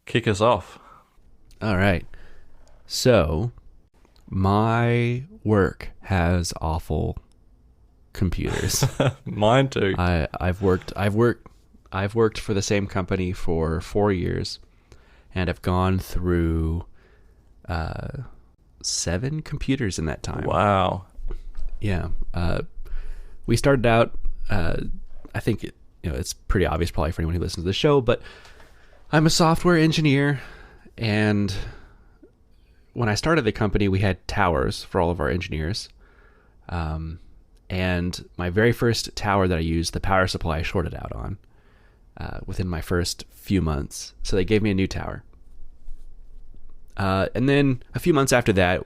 Kick us off. All right. So, my work has awful computers. Mine too. I've worked for the same company for 4 years, and I've gone through 7 computers in that time. Wow. Yeah. We started out. I think it's pretty obvious probably for anyone who listens to the show, but I'm a software engineer, and when I started the company, we had towers for all of our engineers. And my very first tower that I used, the power supply shorted out on within my first few months. So they gave me a new tower. And then a few months after that,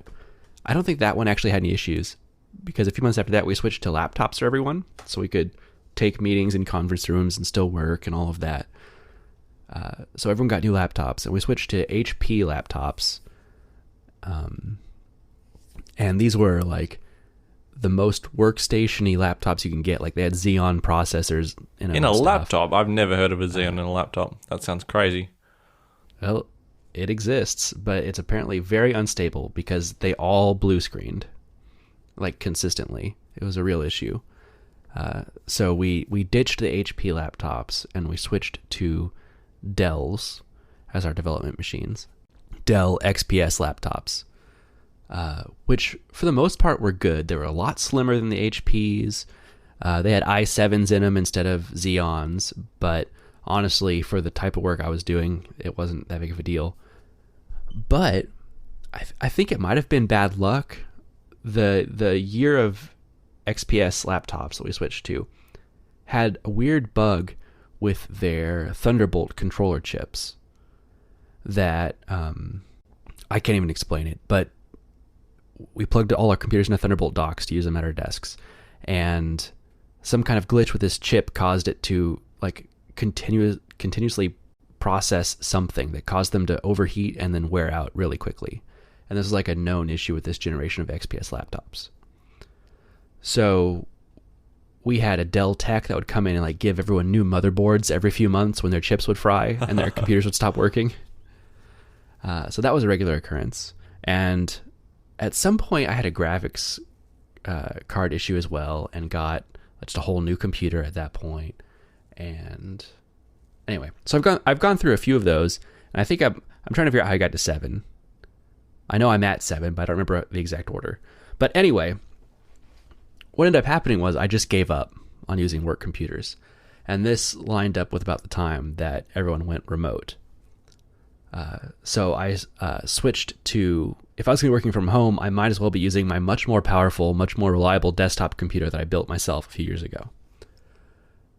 I don't think that one actually had any issues, because a few months after that, we switched to laptops for everyone, so we could take meetings in conference rooms and still work and all of that. So everyone got new laptops, and we switched to HP laptops. And these were like the most workstation-y laptops you can get. Like they had Xeon processors in a laptop. I've never heard of a Xeon in a laptop. That sounds crazy. Well, it exists, but it's apparently very unstable because they all blue screened, like consistently. It was a real issue. So we ditched the HP laptops and we switched to Dell's as our development machines. Dell XPS laptops, which for the most part were good. They were a lot slimmer than the HPs. They had i7s in them instead of Xeons, but honestly, for the type of work I was doing, it wasn't that big of a deal. But I think it might have been bad luck. The year of XPS laptops that we switched to had a weird bug with their Thunderbolt controller chips that I can't even explain it, but we plugged all our computers into Thunderbolt docks to use them at our desks, and some kind of glitch with this chip caused it to like continuously process something that caused them to overheat and then wear out really quickly. And this is like a known issue with this generation of XPS laptops. So we had a Dell tech that would come in and like give everyone new motherboards every few months when their chips would fry and their computers would stop working. So that was a regular occurrence. And at some point I had a graphics card issue as well, and got just a whole new computer at that point. And anyway, so I've gone through a few of those, and I think I'm trying to figure out how I got to 7. I know I'm at 7, but I don't remember the exact order. But anyway, what ended up happening was I just gave up on using work computers. And this lined up with about the time that everyone went remote. So I switched to, if I was going to be working from home, I might as well be using my much more powerful, much more reliable desktop computer that I built myself a few years ago.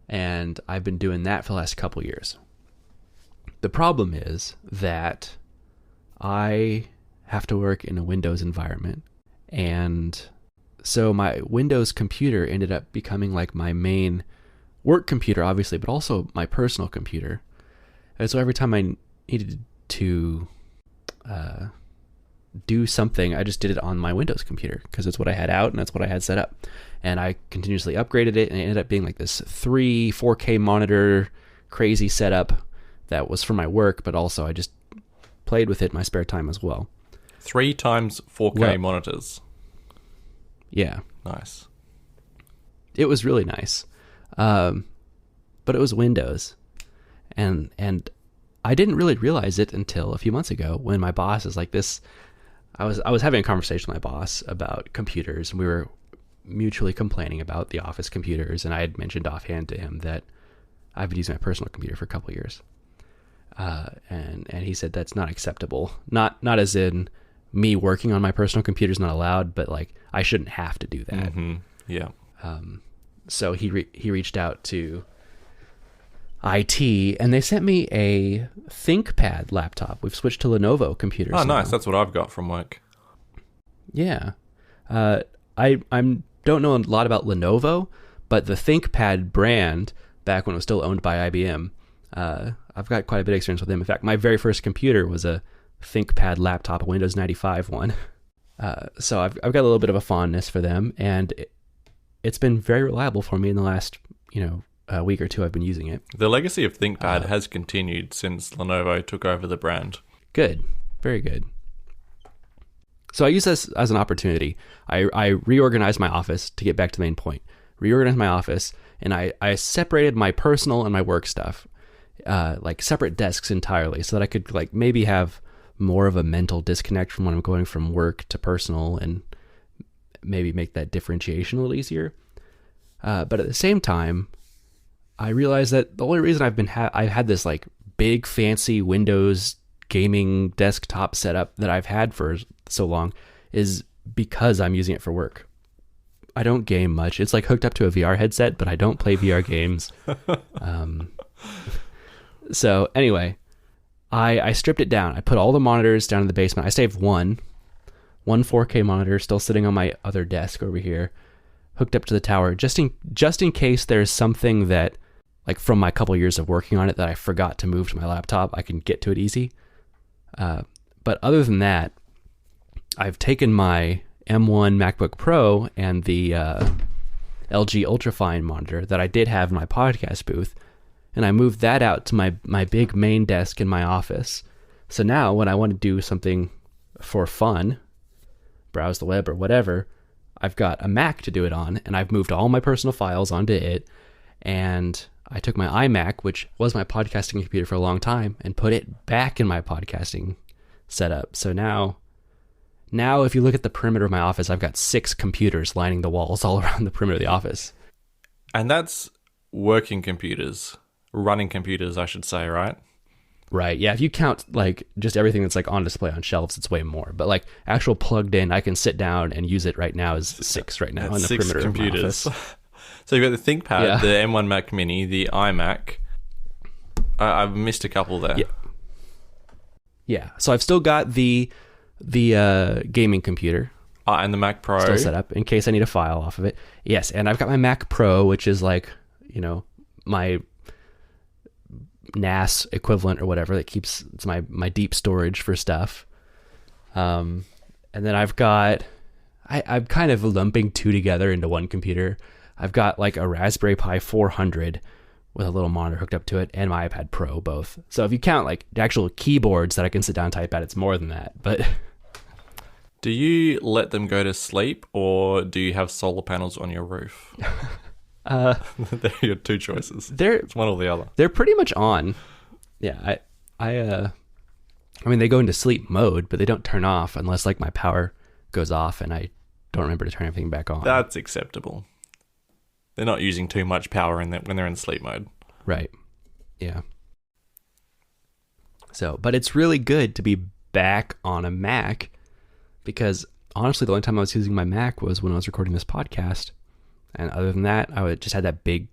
And I've been doing that for the last couple years. The problem is that I have to work in a Windows environment, and so my Windows computer ended up becoming like my main work computer, obviously, but also my personal computer. And so every time I needed to do something, I just did it on my Windows computer because it's what I had out and that's what I had set up. And I continuously upgraded it, and it ended up being like this 4K monitor crazy setup that was for my work, but also I just played with it in my spare time as well. 3 times 4K monitors. Yeah. Nice. It was really nice. But it was Windows. And I didn't really realize it until a few months ago when my boss is like this. I was having a conversation with my boss about computers, and we were mutually complaining about the office computers, and I had mentioned offhand to him that I've been using my personal computer for a couple of years. And he said that's not acceptable. Not as in me working on my personal computer is not allowed, but like I shouldn't have to do that. Mm-hmm. Yeah. So he reached out to IT, and they sent me a ThinkPad laptop. We've switched to Lenovo computers. Oh, nice. Now. That's what I've got from work. Yeah. I don't know a lot about Lenovo, but the ThinkPad brand, back when it was still owned by IBM, I've got quite a bit of experience with them. In fact, my very first computer was a ThinkPad laptop, a Windows 95 one. So I've got a little bit of a fondness for them, and it's been very reliable for me in the last, week or two I've been using it. The legacy of ThinkPad has continued since Lenovo took over the brand. Good. Very good. So I use this as an opportunity. I reorganized my office, to get back to the main point. Reorganized my office, and I separated my personal and my work stuff, like separate desks entirely, so that I could like maybe have more of a mental disconnect from when I'm going from work to personal, and maybe make that differentiation a little easier. But at the same time, I realized that the only reason I've had this like big fancy Windows gaming desktop setup that I've had for so long is because I'm using it for work. I don't game much. It's like hooked up to a VR headset, but I don't play VR games. So anyway, I stripped it down. I put all the monitors down in the basement. I saved one 4K monitor still sitting on my other desk over here, hooked up to the tower, just in case there's something that, like from my couple years of working on it, that I forgot to move to my laptop. I can get to it easy. But other than that, I've taken my M1 MacBook Pro and the LG Ultrafine monitor that I did have in my podcast booth, and I moved that out to my big main desk in my office. So now when I want to do something for fun, browse the web or whatever, I've got a Mac to do it on, and I've moved all my personal files onto it, and I took my iMac, which was my podcasting computer for a long time, and put it back in my podcasting setup. So now if you look at the perimeter of my office, I've got 6 computers lining the walls all around the perimeter of the office. And that's working computers, running computers, I should say, right? Right. Yeah. If you count like just everything that's like on display on shelves, it's way more. But like actual plugged in, I can sit down and use it right now is 6 right now on the 6 perimeter computers. of my office. So you've got the ThinkPad, the M1 Mac Mini, the iMac. I've missed a couple there. Yeah. So I've still got the gaming computer. And the Mac Pro. Still set up in case I need a file off of it. Yes. And I've got my Mac Pro, which is like, my NAS equivalent or whatever that keeps, it's my deep storage for stuff. And then I've got, I'm kind of lumping 2 together into one computer. I've got like a Raspberry Pi 400 with a little monitor hooked up to it, and my iPad Pro, both. So if you count like the actual keyboards that I can sit down and type at, it's more than that. But do you let them go to sleep, or do you have solar panels on your roof? They're your 2 choices. It's one or the other. They're pretty much on. Yeah, I mean, they go into sleep mode, but they don't turn off unless like my power goes off and I don't remember to turn everything back on. That's acceptable. They're not using too much power when they're in sleep mode. Right. Yeah. So, but it's really good to be back on a Mac, because honestly, the only time I was using my Mac was when I was recording this podcast. And other than that, I just had that big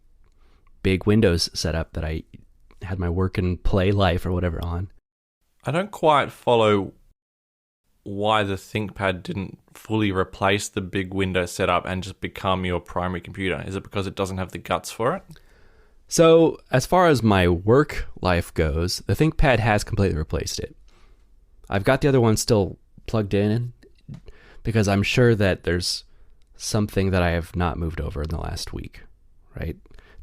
Windows setup that I had my work and play life or whatever on. I don't quite follow why the ThinkPad didn't fully replace the big Windows setup and just become your primary computer. Is it because it doesn't have the guts for it? So as far as my work life goes, the ThinkPad has completely replaced it. I've got the other one still plugged in because I'm sure that there's something that I have not moved over in the last week, right?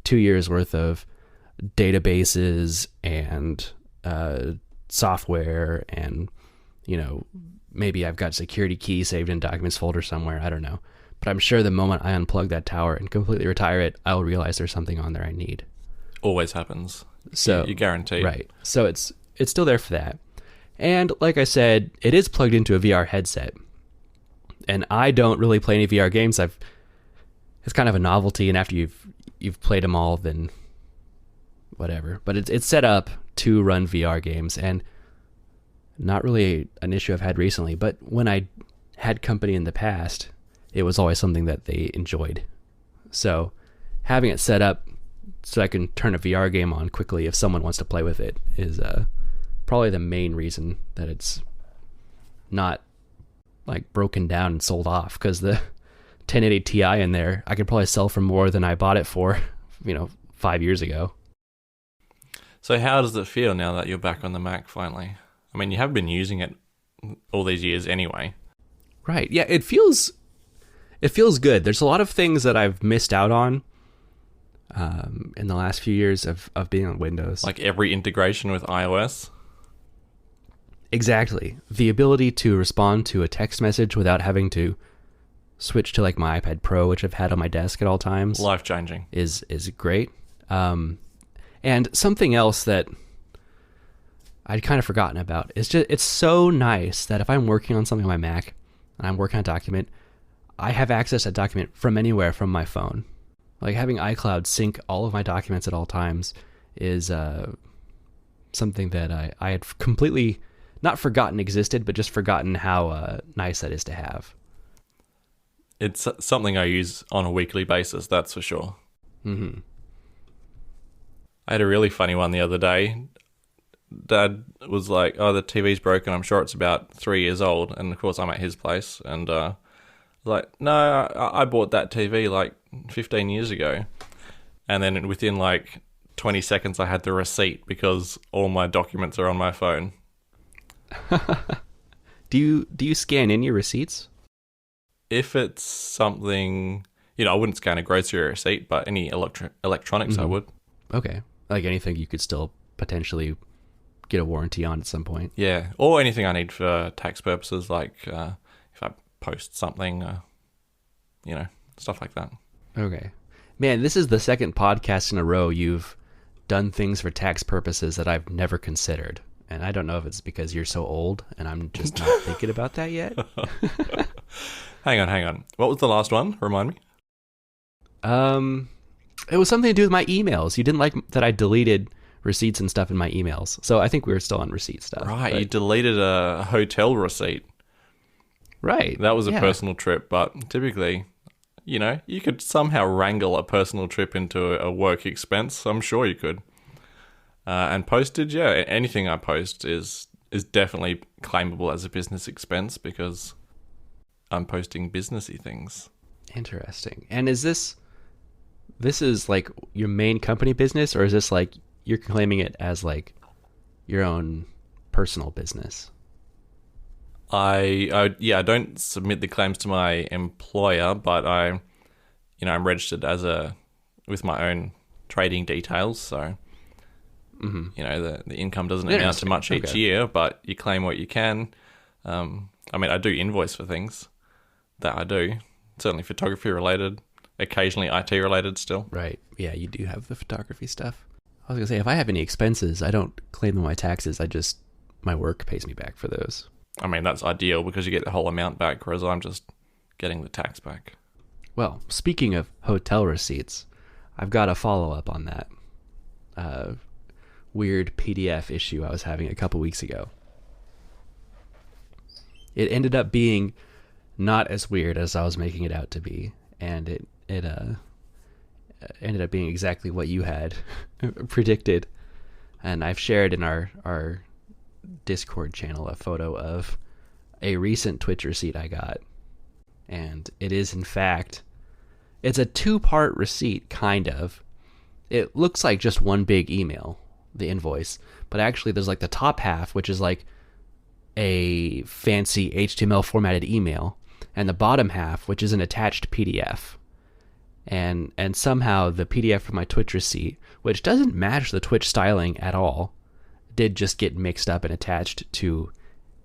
2 years worth of databases and software, and maybe I've got security key saved in documents folder somewhere. I don't know. But I'm sure the moment I unplug that tower and completely retire it, I'll realize there's something on there I need. Always happens. So you guarantee. Right. So it's still there for that. And like I said, it is plugged into a VR headset. And I don't really play any VR games. It's kind of a novelty, and after you've played them all, then whatever. But it's set up to run VR games, and not really an issue I've had recently. But when I had company in the past, it was always something that they enjoyed. So having it set up so I can turn a VR game on quickly if someone wants to play with it is probably the main reason that it's not like broken down and sold off, because the 1080 Ti in there, I could probably sell for more than I bought it for, 5 years ago. So how does it feel now that you're back on the Mac finally? I mean, you have been using it all these years anyway. Right. Yeah, it feels good. There's a lot of things that I've missed out on in the last few years of being on Windows. Like every integration with iOS. Exactly. The ability to respond to a text message without having to switch to like my iPad Pro, which I've had on my desk at all times. Life-changing. Is great. And something else that I'd kind of forgotten about is just, it's so nice that if I'm working on something on my Mac and I'm working on a document, I have access to a document from anywhere from my phone. Like having Icloud sync all of my documents at all times is something that I had completely not forgotten existed, but just forgotten how nice that is to have. It's something I use on a weekly basis, that's for sure. Mm-hmm. I had a really funny one the other day. Dad was like, "Oh, the TV's broken. I'm sure it's about 3 years old." And of course, I'm at his place, and like, "No, I bought that TV like 15 years ago." And then within like 20 seconds, I had the receipt because all my documents are on my phone. Do you scan in your receipts? If it's something, I wouldn't scan a grocery receipt, but any electronics, I would. Okay, like anything you could still potentially get a warranty on at some point. Yeah, or anything I need for tax purposes, like if I post something, stuff like that. Okay. Man, this is the second podcast in a row you've done things for tax purposes that I've never considered. And I don't know if it's because you're so old and I'm just not thinking about that yet. Hang on. What was the last one? Remind me. It was something to do with my emails. You didn't like that I deleted receipts and stuff in my emails. So I think we were still on receipt stuff. Right, you deleted a hotel receipt. Right. That was a personal trip, but typically, you could somehow wrangle a personal trip into a work expense. I'm sure you could. And postage, anything I post is definitely claimable as a business expense because I'm posting businessy things. Interesting. And is this is like your main company business, or is this like you're claiming it as like your own personal business? I don't submit the claims to my employer, but I'm registered with my own trading details, so the income doesn't amount to much each year, but you claim what you can. I do invoice for things that I do, certainly photography related, occasionally IT related still. Right. Yeah, you do have the photography stuff. I was gonna say, if I have any expenses, I don't claim them on my taxes. My work pays me back for those. That's ideal because you get the whole amount back, whereas I'm just getting the tax back. Well, speaking of hotel receipts, I've got a follow-up on that weird PDF issue I was having a couple weeks ago. It ended up being not as weird as I was making it out to be, and it ended up being exactly what you had predicted. And I've shared in our Discord channel a photo of a recent Twitch receipt I got. And it is, in fact, it's a 2-part receipt, kind of. It looks like just one big email, the invoice, but actually there's like the top half, which is like a fancy HTML formatted email, and the bottom half, which is an attached PDF. And somehow the PDF for my Twitch receipt, which doesn't match the Twitch styling at all, did just get mixed up and attached to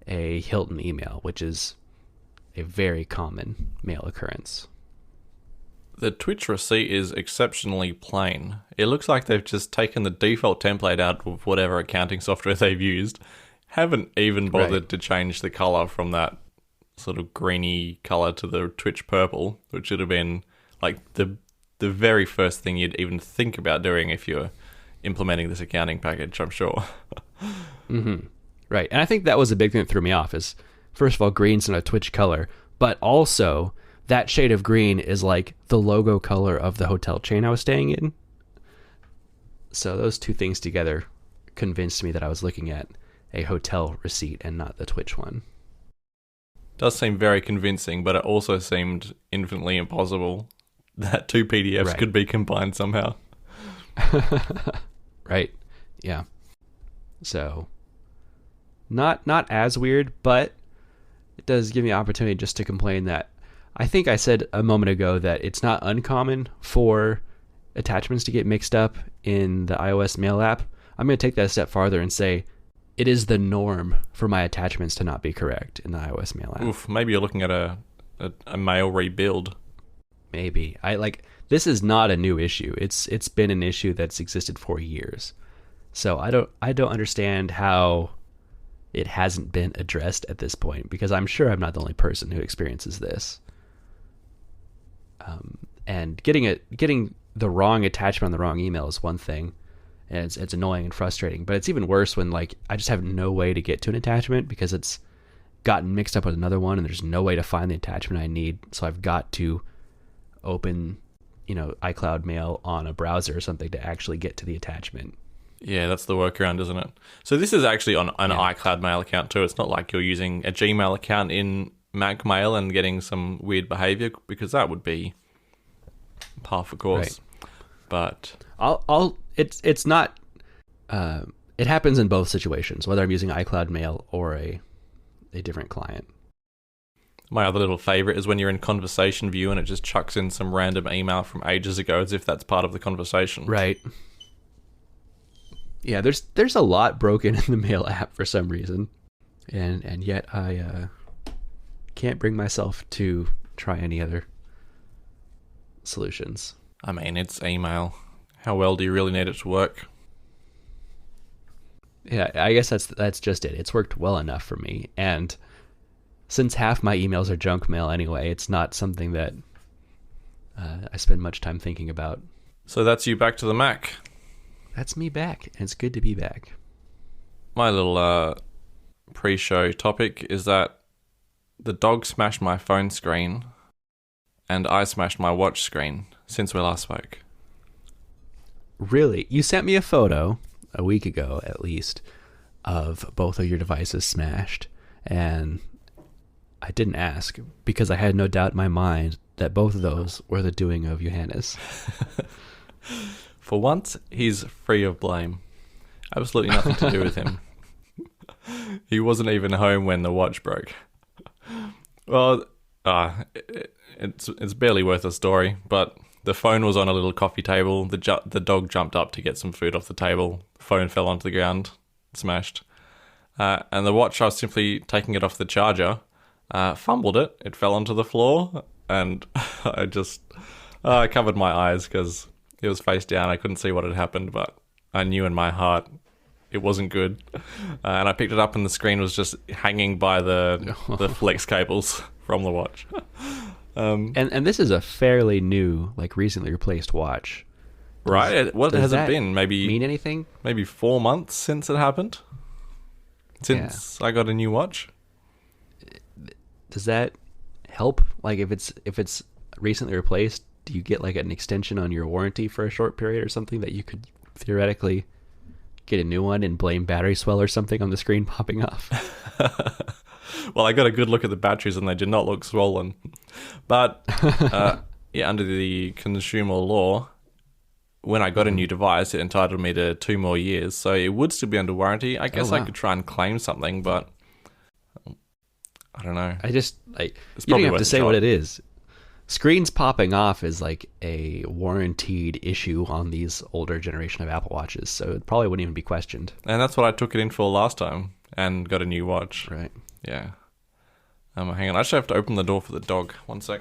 a Hilton email, which is a very common mail occurrence. The Twitch receipt is exceptionally plain. It looks like they've just taken the default template out of whatever accounting software they've used, haven't even bothered to change the color from that sort of greeny color to the Twitch purple, which would have been like the very first thing you'd even think about doing if you're implementing this accounting package, I'm sure. Mm-hmm. Right. And I think that was a big thing that threw me off is, first of all, green's not a Twitch color, but also that shade of green is like the logo color of the hotel chain I was staying in. So those two things together convinced me that I was looking at a hotel receipt and not the Twitch one. Does seem very convincing, but it also seemed infinitely impossible that two PDFs could be combined somehow. Right. Yeah. So not as weird, but it does give me an opportunity just to complain that I think I said a moment ago that it's not uncommon for attachments to get mixed up in the iOS Mail app, I'm going to take that a step farther and say it is the norm for my attachments to not be correct in the iOS Mail app. Oof, maybe you're looking at a mail rebuild. Maybe. This is not a new issue. It's been an issue that's existed for years. So I don't understand how it hasn't been addressed at this point, because I'm sure I'm not the only person who experiences this. And getting the wrong attachment on the wrong email is one thing, and it's annoying and frustrating. But it's even worse when like I just have no way to get to an attachment because it's gotten mixed up with another one, and there's no way to find the attachment I need. So I've got to open, iCloud Mail on a browser or something to actually get to the attachment. Yeah, that's the workaround, isn't it? So this is actually on an iCloud Mail account too. It's not like you're using a Gmail account in Mac Mail and getting some weird behavior, because that would be par for course. Right. But it's not. It happens in both situations, whether I'm using iCloud Mail or a different client. My other little favorite is when you're in conversation view and it just chucks in some random email from ages ago as if that's part of the conversation. Right. Yeah, there's a lot broken in the Mail app for some reason, and yet I can't bring myself to try any other solutions. I mean, it's email. How well do you really need it to work? Yeah, I guess that's just it. It's worked well enough for me, and since half my emails are junk mail anyway, it's not something that I spend much time thinking about. So that's you back to the Mac. That's me back, and it's good to be back. My little pre-show topic is that the dog smashed my phone screen and I smashed my watch screen since we last spoke. Really? You sent me a photo a week ago, at least, of both of your devices smashed, and I didn't ask because I had no doubt in my mind that both of those were the doing of Johannes. For once, he's free of blame. Absolutely nothing to do with him. He wasn't even home when the watch broke. Well, it's barely worth a story, but the phone was on a little coffee table. The dog jumped up to get some food off the table. The phone fell onto the ground, smashed. And the watch, I was simply taking it off the charger, fumbled it. It fell onto the floor, and I covered my eyes because it was face down. I couldn't see what had happened, but I knew in my heart it wasn't good. And I picked it up, and the screen was just hanging by the flex cables from the watch. And this is a fairly new, like recently replaced watch, right? What has it been? Maybe mean anything? Maybe 4 months since it happened. Since I got a new watch. Does that help? Like if it's recently replaced, do you get like an extension on your warranty for a short period or something that you could theoretically get a new one and blame battery swell or something on the screen popping off? Well, I got a good look at the batteries and they did not look swollen. But under the consumer law, when I got a new device, it entitled me to 2 more years. So it would still be under warranty. I guess I could try and claim something, but I don't know. I just, like, you don't have to say what it is. Screens popping off is like a warranted issue on these older generation of Apple Watches, so it probably wouldn't even be questioned. And that's what I took it in for last time and got a new watch. Right. Yeah. Hang on, I actually have to open the door for the dog. 1 sec.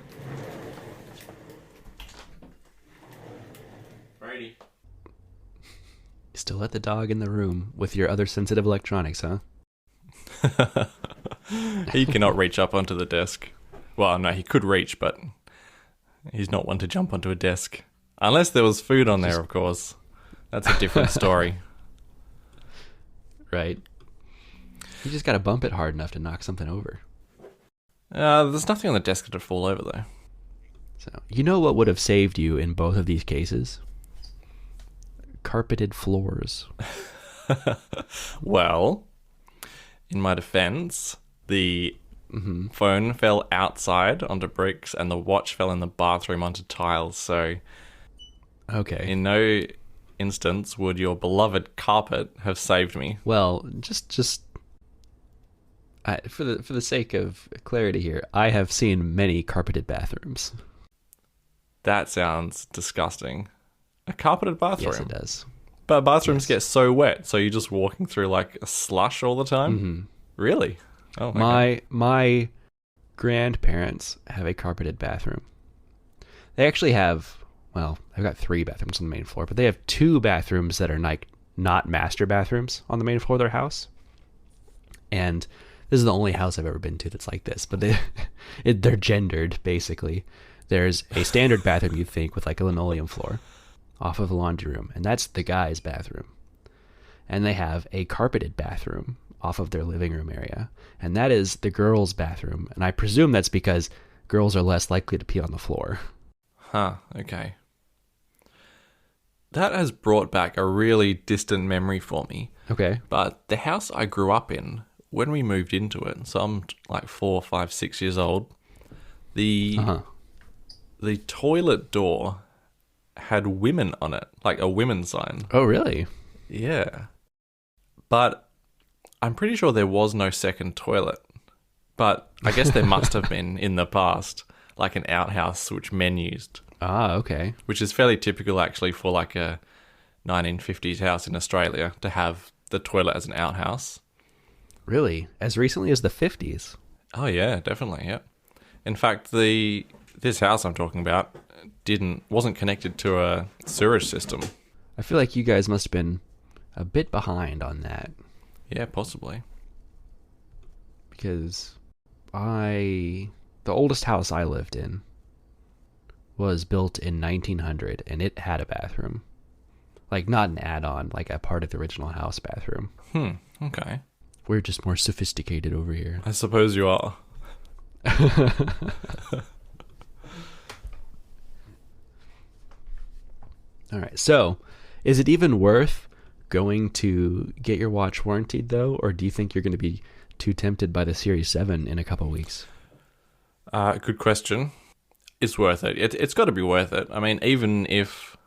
Brady. You still let the dog in the room with your other sensitive electronics, huh? He cannot reach up onto the desk. Well, no, he could reach, but he's not one to jump onto a desk. Unless there was food on there, of course. That's a different story. Right. You just gotta bump it hard enough to knock something over. There's nothing on the desk to fall over, though. So, you know what would have saved you in both of these cases? Carpeted floors. Well, in my defense, the phone fell outside onto bricks and the watch fell in the bathroom onto tiles. So, okay. In no instance would your beloved carpet have saved me. Well, just for the sake of clarity here, I have seen many carpeted bathrooms. That sounds disgusting. A carpeted bathroom? Yes, it does. But bathrooms get so wet, so you're just walking through like a slush all the time? Mm-hmm. Really? Oh, okay. My grandparents have a carpeted bathroom. They actually have, well, they've got 3 bathrooms on the main floor, but they have 2 bathrooms that are like not master bathrooms on the main floor of their house. And this is the only house I've ever been to that's like this, but they're gendered, basically. There's a standard bathroom, you'd think, with like a linoleum floor off of a laundry room, and that's the guy's bathroom. And they have a carpeted bathroom off of their living room area, and that is the girls' bathroom. And I presume that's because girls are less likely to pee on the floor. Huh, okay. That has brought back a really distant memory for me. Okay. But the house I grew up in, when we moved into it, so I'm like 4, 5, 6 years old, the toilet door had women on it, like a women's sign. Oh, really? Yeah. But I'm pretty sure there was no second toilet. But I guess there must have been in the past, like an outhouse which men used. Ah, okay. Which is fairly typical actually for like a 1950s house in Australia to have the toilet as an outhouse. Really? As recently as the 50s? Oh yeah, definitely, yeah. In fact, this house I'm talking about wasn't connected to a sewage system. I feel like you guys must have been a bit behind on that. Yeah, possibly. Because the oldest house I lived in was built in 1900, and it had a bathroom. Like, not an add-on, like a part of the original house bathroom. Okay. We're just more sophisticated over here. I suppose you are. All right, so is it even worth going to get your watch warranted, though? Or do you think you're going to be too tempted by the Series 7 in a couple weeks? Good question. It's worth it. It's got to be worth it. I mean, even if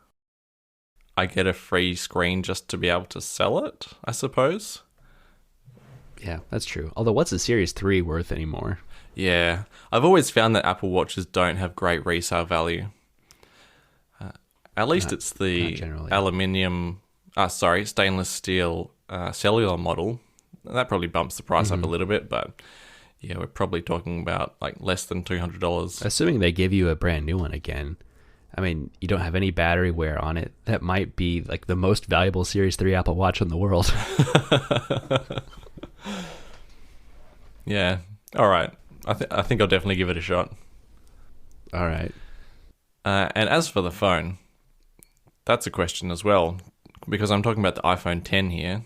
I get a free screen just to be able to sell it, I suppose. Yeah, that's true. Although, what's the Series 3 worth anymore? Yeah. I've always found that Apple Watches don't have great resale value. At least it's the stainless steel cellular model. That probably bumps the price up a little bit, but yeah, we're probably talking about like less than $200. Assuming they give you a brand new one again. I mean, you don't have any battery wear on it. That might be like the most valuable Series 3 Apple Watch in the world. Yeah. All right. I think I'll definitely give it a shot. All right. And as for the phone, that's a question as well, because I'm talking about the iPhone 10 here.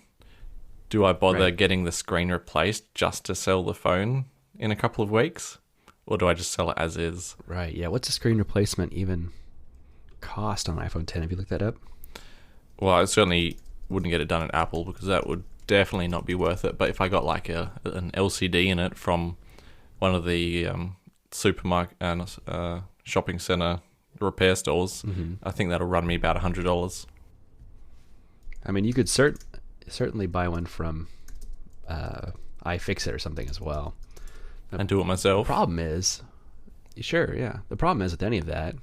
Do I bother getting the screen replaced just to sell the phone in a couple of weeks? Or do I just sell it as is? Right, yeah. What's a screen replacement even cost on iPhone 10? Have you looked that up? Well, I certainly wouldn't get it done at Apple because that would definitely not be worth it. But if I got like an LCD in it from one of the supermarket and shopping center repair stores, I think that'll run me about $100. I mean, you could certainly buy one from iFixit or something as well. And do it myself. The problem is, sure, yeah. The problem is with any of that,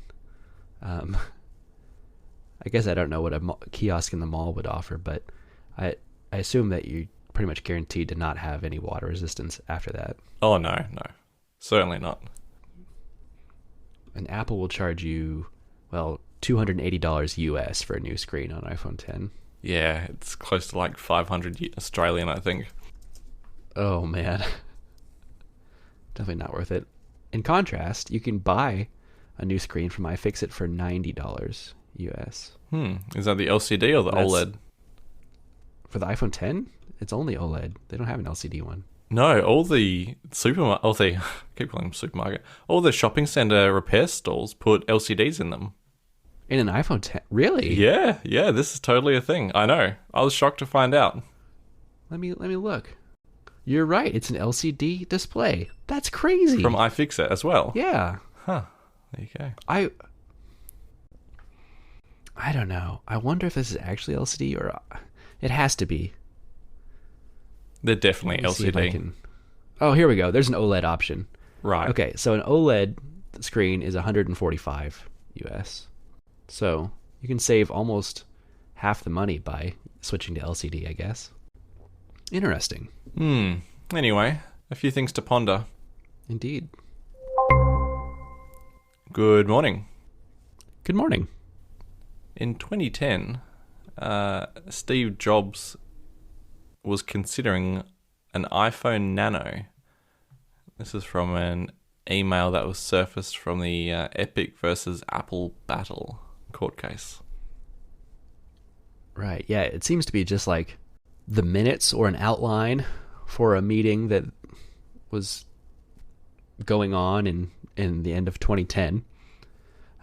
I guess I don't know what a kiosk in the mall would offer, but I assume that you're pretty much guaranteed to not have any water resistance after that. Oh, no. Certainly not. And Apple will charge you, well, $280 US for a new screen on iPhone 10. Yeah, it's close to like 500 Australian, I think. Oh, man. Definitely not worth it. In contrast, you can buy a new screen from iFixit for $90 US. Is that the LCD or the OLED? For the iPhone 10, it's only OLED. They don't have an LCD one. No, all the I keep calling them supermarket. All the shopping center repair stalls put LCDs in them. In an iPhone 10? Really? Yeah, this is totally a thing. I know. I was shocked to find out. Let me look. You're right. It's an LCD display. That's crazy. From iFixit as well. Yeah. Huh. There you go. I don't know. I wonder if this is actually LCD or it has to be. They're definitely LCD. Oh, here we go. There's an OLED option. Right. Okay, so an OLED screen is $145 US. So you can save almost half the money by switching to LCD, I guess. Interesting. Anyway, a few things to ponder. Indeed. Good morning. Good morning. In 2010, Steve Jobs was considering an iPhone Nano. This is from an email that was surfaced from the Epic versus Apple battle court case. Right, yeah, it seems to be just like the minutes or an outline for a meeting that was going on in the end of 2010.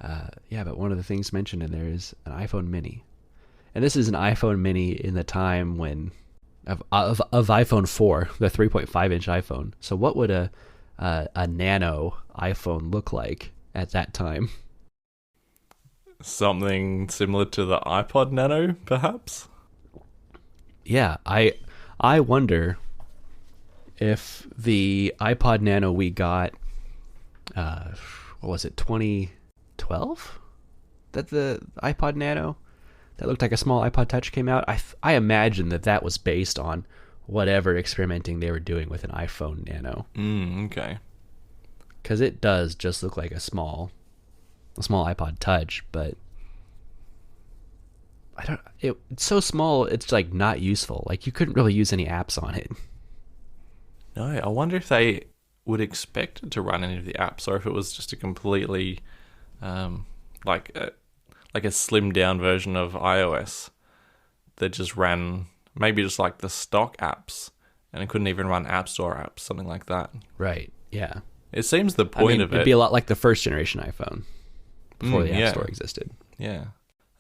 But one of the things mentioned in there is an iPhone mini. And this is an iPhone mini in the time when of iPhone 4, the 3.5-inch iPhone. So what would a nano iPhone look like at that time? Something similar to the iPod Nano, perhaps? Yeah, I wonder if the iPod Nano we got, what was it, 2012? That the iPod Nano that looked like a small iPod Touch came out? I imagine that was based on whatever experimenting they were doing with an iPhone Nano. Okay. Because it does just look like a small iPod Touch, but it's so small it's like not useful. Like you couldn't really use any apps on it. No, I wonder if they would expect it to run any of the apps, or if it was just a completely like a slimmed down version of iOS that just ran maybe just like the stock apps, and it couldn't even run App Store apps, something like that. Right. Yeah. It seems the point of it... It'd be a lot like the first generation iPhone before the App Store existed. Yeah.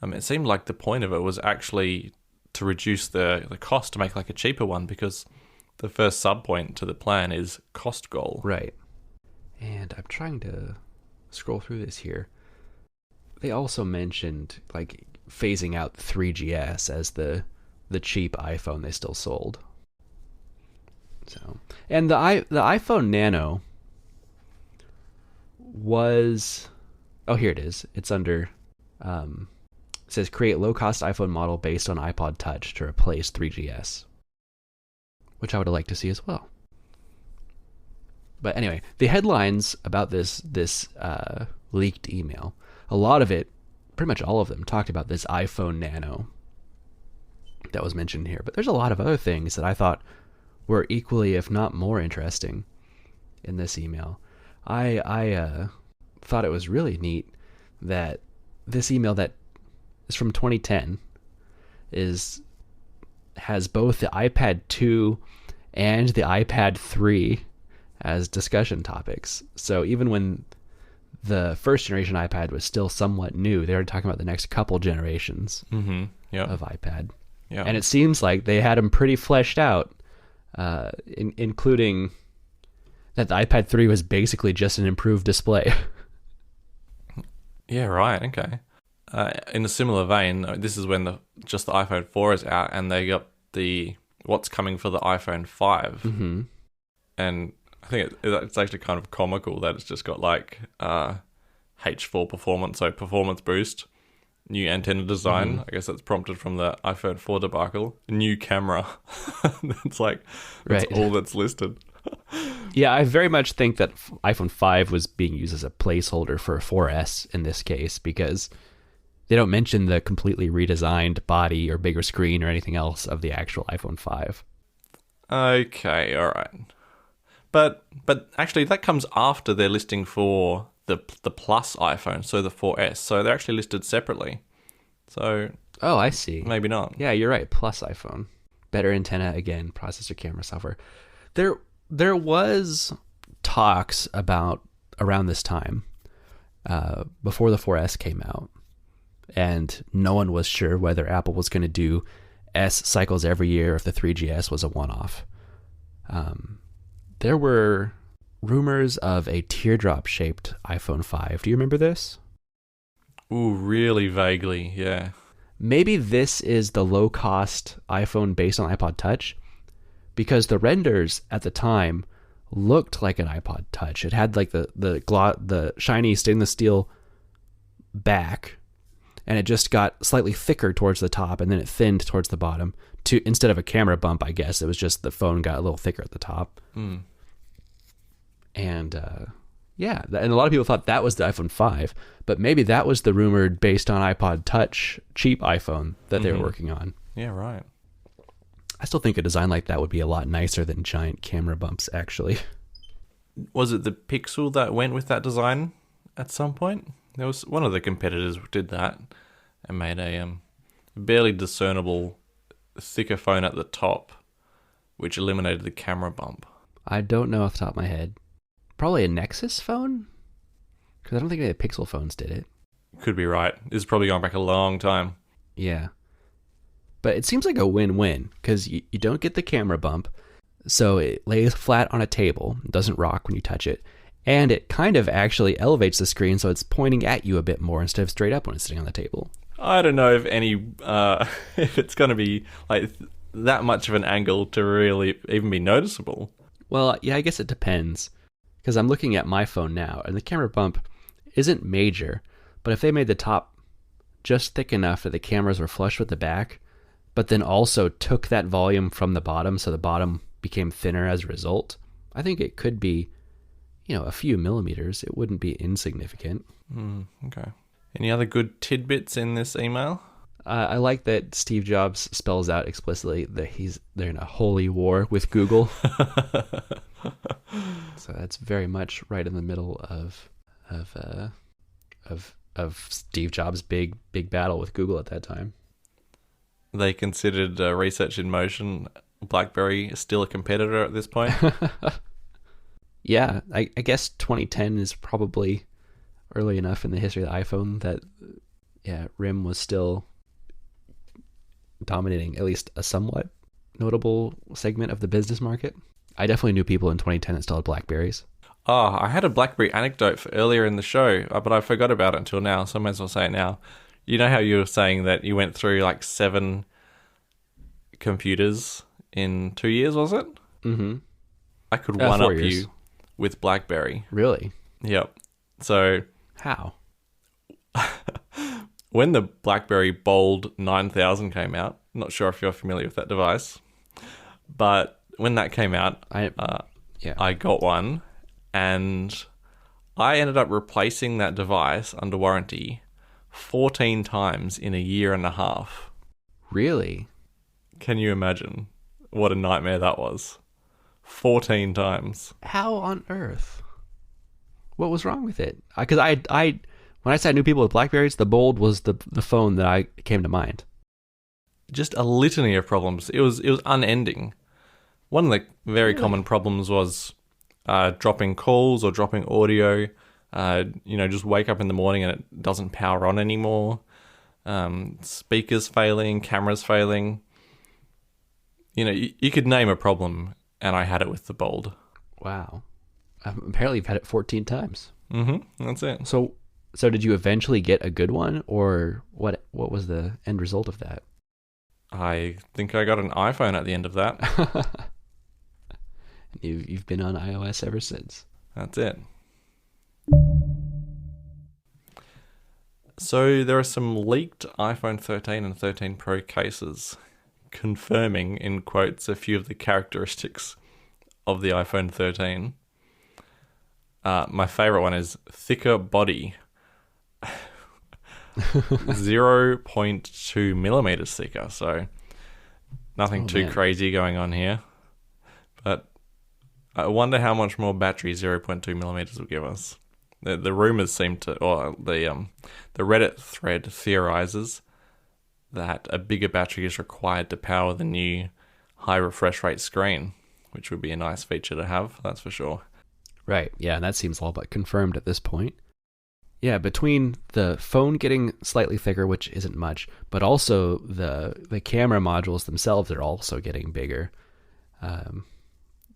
It seemed like the point of it was actually to reduce the cost, to make like a cheaper one, because the first sub point to the plan is cost goal. Right. And I'm trying to scroll through this here. They also mentioned like phasing out 3GS as the cheap iPhone they still sold. So, and the iPhone Nano was, here it is. It's under it says create low-cost iPhone model based on iPod Touch to replace 3GS, which I would like to see as well. But anyway, the headlines about this leaked email, a lot of it, pretty much all of them, talked about this iPhone Nano that was mentioned here. But there's a lot of other things that I thought were equally, if not more, interesting in this email. I thought it was really neat that this email that is from 2010 has both the iPad 2 and the iPad 3 as discussion topics. So even when the first generation iPad was still somewhat new, they were talking about the next couple generations of iPad. Yeah. And it seems like they had them pretty fleshed out, including that the iPad 3 was basically just an improved display. Yeah, right. Okay. In a similar vein, this is when the iPhone 4 is out, and they got what's coming for the iPhone 5. Mm-hmm. And I think it's actually kind of comical that it's just got like H4 performance, so performance boost, new antenna design. I guess that's prompted from the iPhone 4 debacle. New camera. That's all that's listed. Yeah, I very much think that iPhone 5 was being used as a placeholder for 4S in this case, because they don't mention the completely redesigned body or bigger screen or anything else of the actual iPhone 5. Okay, all right. But actually that comes after their listing for the Plus iPhone, so the 4S. So they're actually listed separately. So oh, I see. Maybe not. Yeah, you're right. Plus iPhone. Better antenna, again, processor, camera, software. There was talks about around this time, before the 4S came out, and no one was sure whether Apple was going to do S cycles every year, if the 3GS was a one-off. There were rumors of a teardrop-shaped iPhone 5. Do you remember this? Ooh, really vaguely, yeah. Maybe this is the low-cost iPhone based on iPod Touch, because the renders at the time looked like an iPod Touch. It had like the shiny stainless steel back, and it just got slightly thicker towards the top, and then it thinned towards the bottom. Instead of a camera bump, I guess it was just the phone got a little thicker at the top. Mm. And and a lot of people thought that was the iPhone 5, but maybe that was the rumored based on iPod Touch cheap iPhone that they were working on. Yeah, right. I still think a design like that would be a lot nicer than giant camera bumps, actually. Was it the Pixel that went with that design at some point? There was one of the competitors did that and made a barely discernible thicker phone at the top, which eliminated the camera bump. I don't know off the top of my head. Probably a Nexus phone? Because I don't think any of the Pixel phones did it. Could be right. This is probably going back a long time. Yeah. But it seems like a win-win, because you don't get the camera bump, so it lays flat on a table, it doesn't rock when you touch it, and it kind of actually elevates the screen so it's pointing at you a bit more instead of straight up when it's sitting on the table. I don't know if if it's going to be like that much of an angle to really even be noticeable. Well, yeah, I guess it depends. Because I'm looking at my phone now, and the camera bump isn't major, but if they made the top just thick enough that the cameras were flush with the back, but then also took that volume from the bottom so the bottom became thinner as a result, I think it could be, a few millimeters. It wouldn't be insignificant. Okay. Any other good tidbits in this email? I like that Steve Jobs spells out explicitly that they're in a holy war with Google. So that's very much right in the middle of Steve Jobs' big battle with Google at that time. They considered Research in Motion, BlackBerry, still a competitor at this point. Yeah, I guess 2010 is probably early enough in the history of the iPhone that RIM was still dominating at least a somewhat notable segment of the business market. I definitely knew people in 2010 that still had Blackberries. Oh, I had a BlackBerry anecdote for earlier in the show, but I forgot about it until now, so I might as well say it now. You know how you were saying that you went through like 7 computers in 2 years, was it? Mm-hmm. I could one-up 4 years. you with BlackBerry. Really? Yep. So How? when the BlackBerry Bold 9000 came out, not sure if you're familiar with that device, but when that came out, I got one, and I ended up replacing that device under warranty 14 times in a year and a half. Really? Can you imagine what a nightmare that was? 14 times. How on earth? What was wrong with it? Because when I said I knew people with Blackberries, the Bold was the phone that I came to mind. Just a litany of problems. It was unending. One of the very common problems was dropping calls or dropping audio. Just wake up in the morning and it doesn't power on anymore. Speakers failing, cameras failing. You could name a problem, and I had it with the Bold. Wow. Apparently you've had it 14 times. Mm-hmm. That's it. So did you eventually get a good one, or what was the end result of that? I think I got an iPhone at the end of that. You've been on iOS ever since. That's it. So there are some leaked iPhone 13 and 13 Pro cases confirming, in quotes, a few of the characteristics of the iPhone 13. My favorite one is thicker body. 0.2 millimeters thicker, so nothing too crazy going on here. But I wonder how much more battery 0.2 millimeters will give us. The rumors seem to, or the Reddit thread theorizes that a bigger battery is required to power the new high refresh rate screen, which would be a nice feature to have, that's for sure. Right, yeah, and that seems all but confirmed at this point. Yeah, between the phone getting slightly thicker, which isn't much, but also the camera modules themselves are also getting bigger.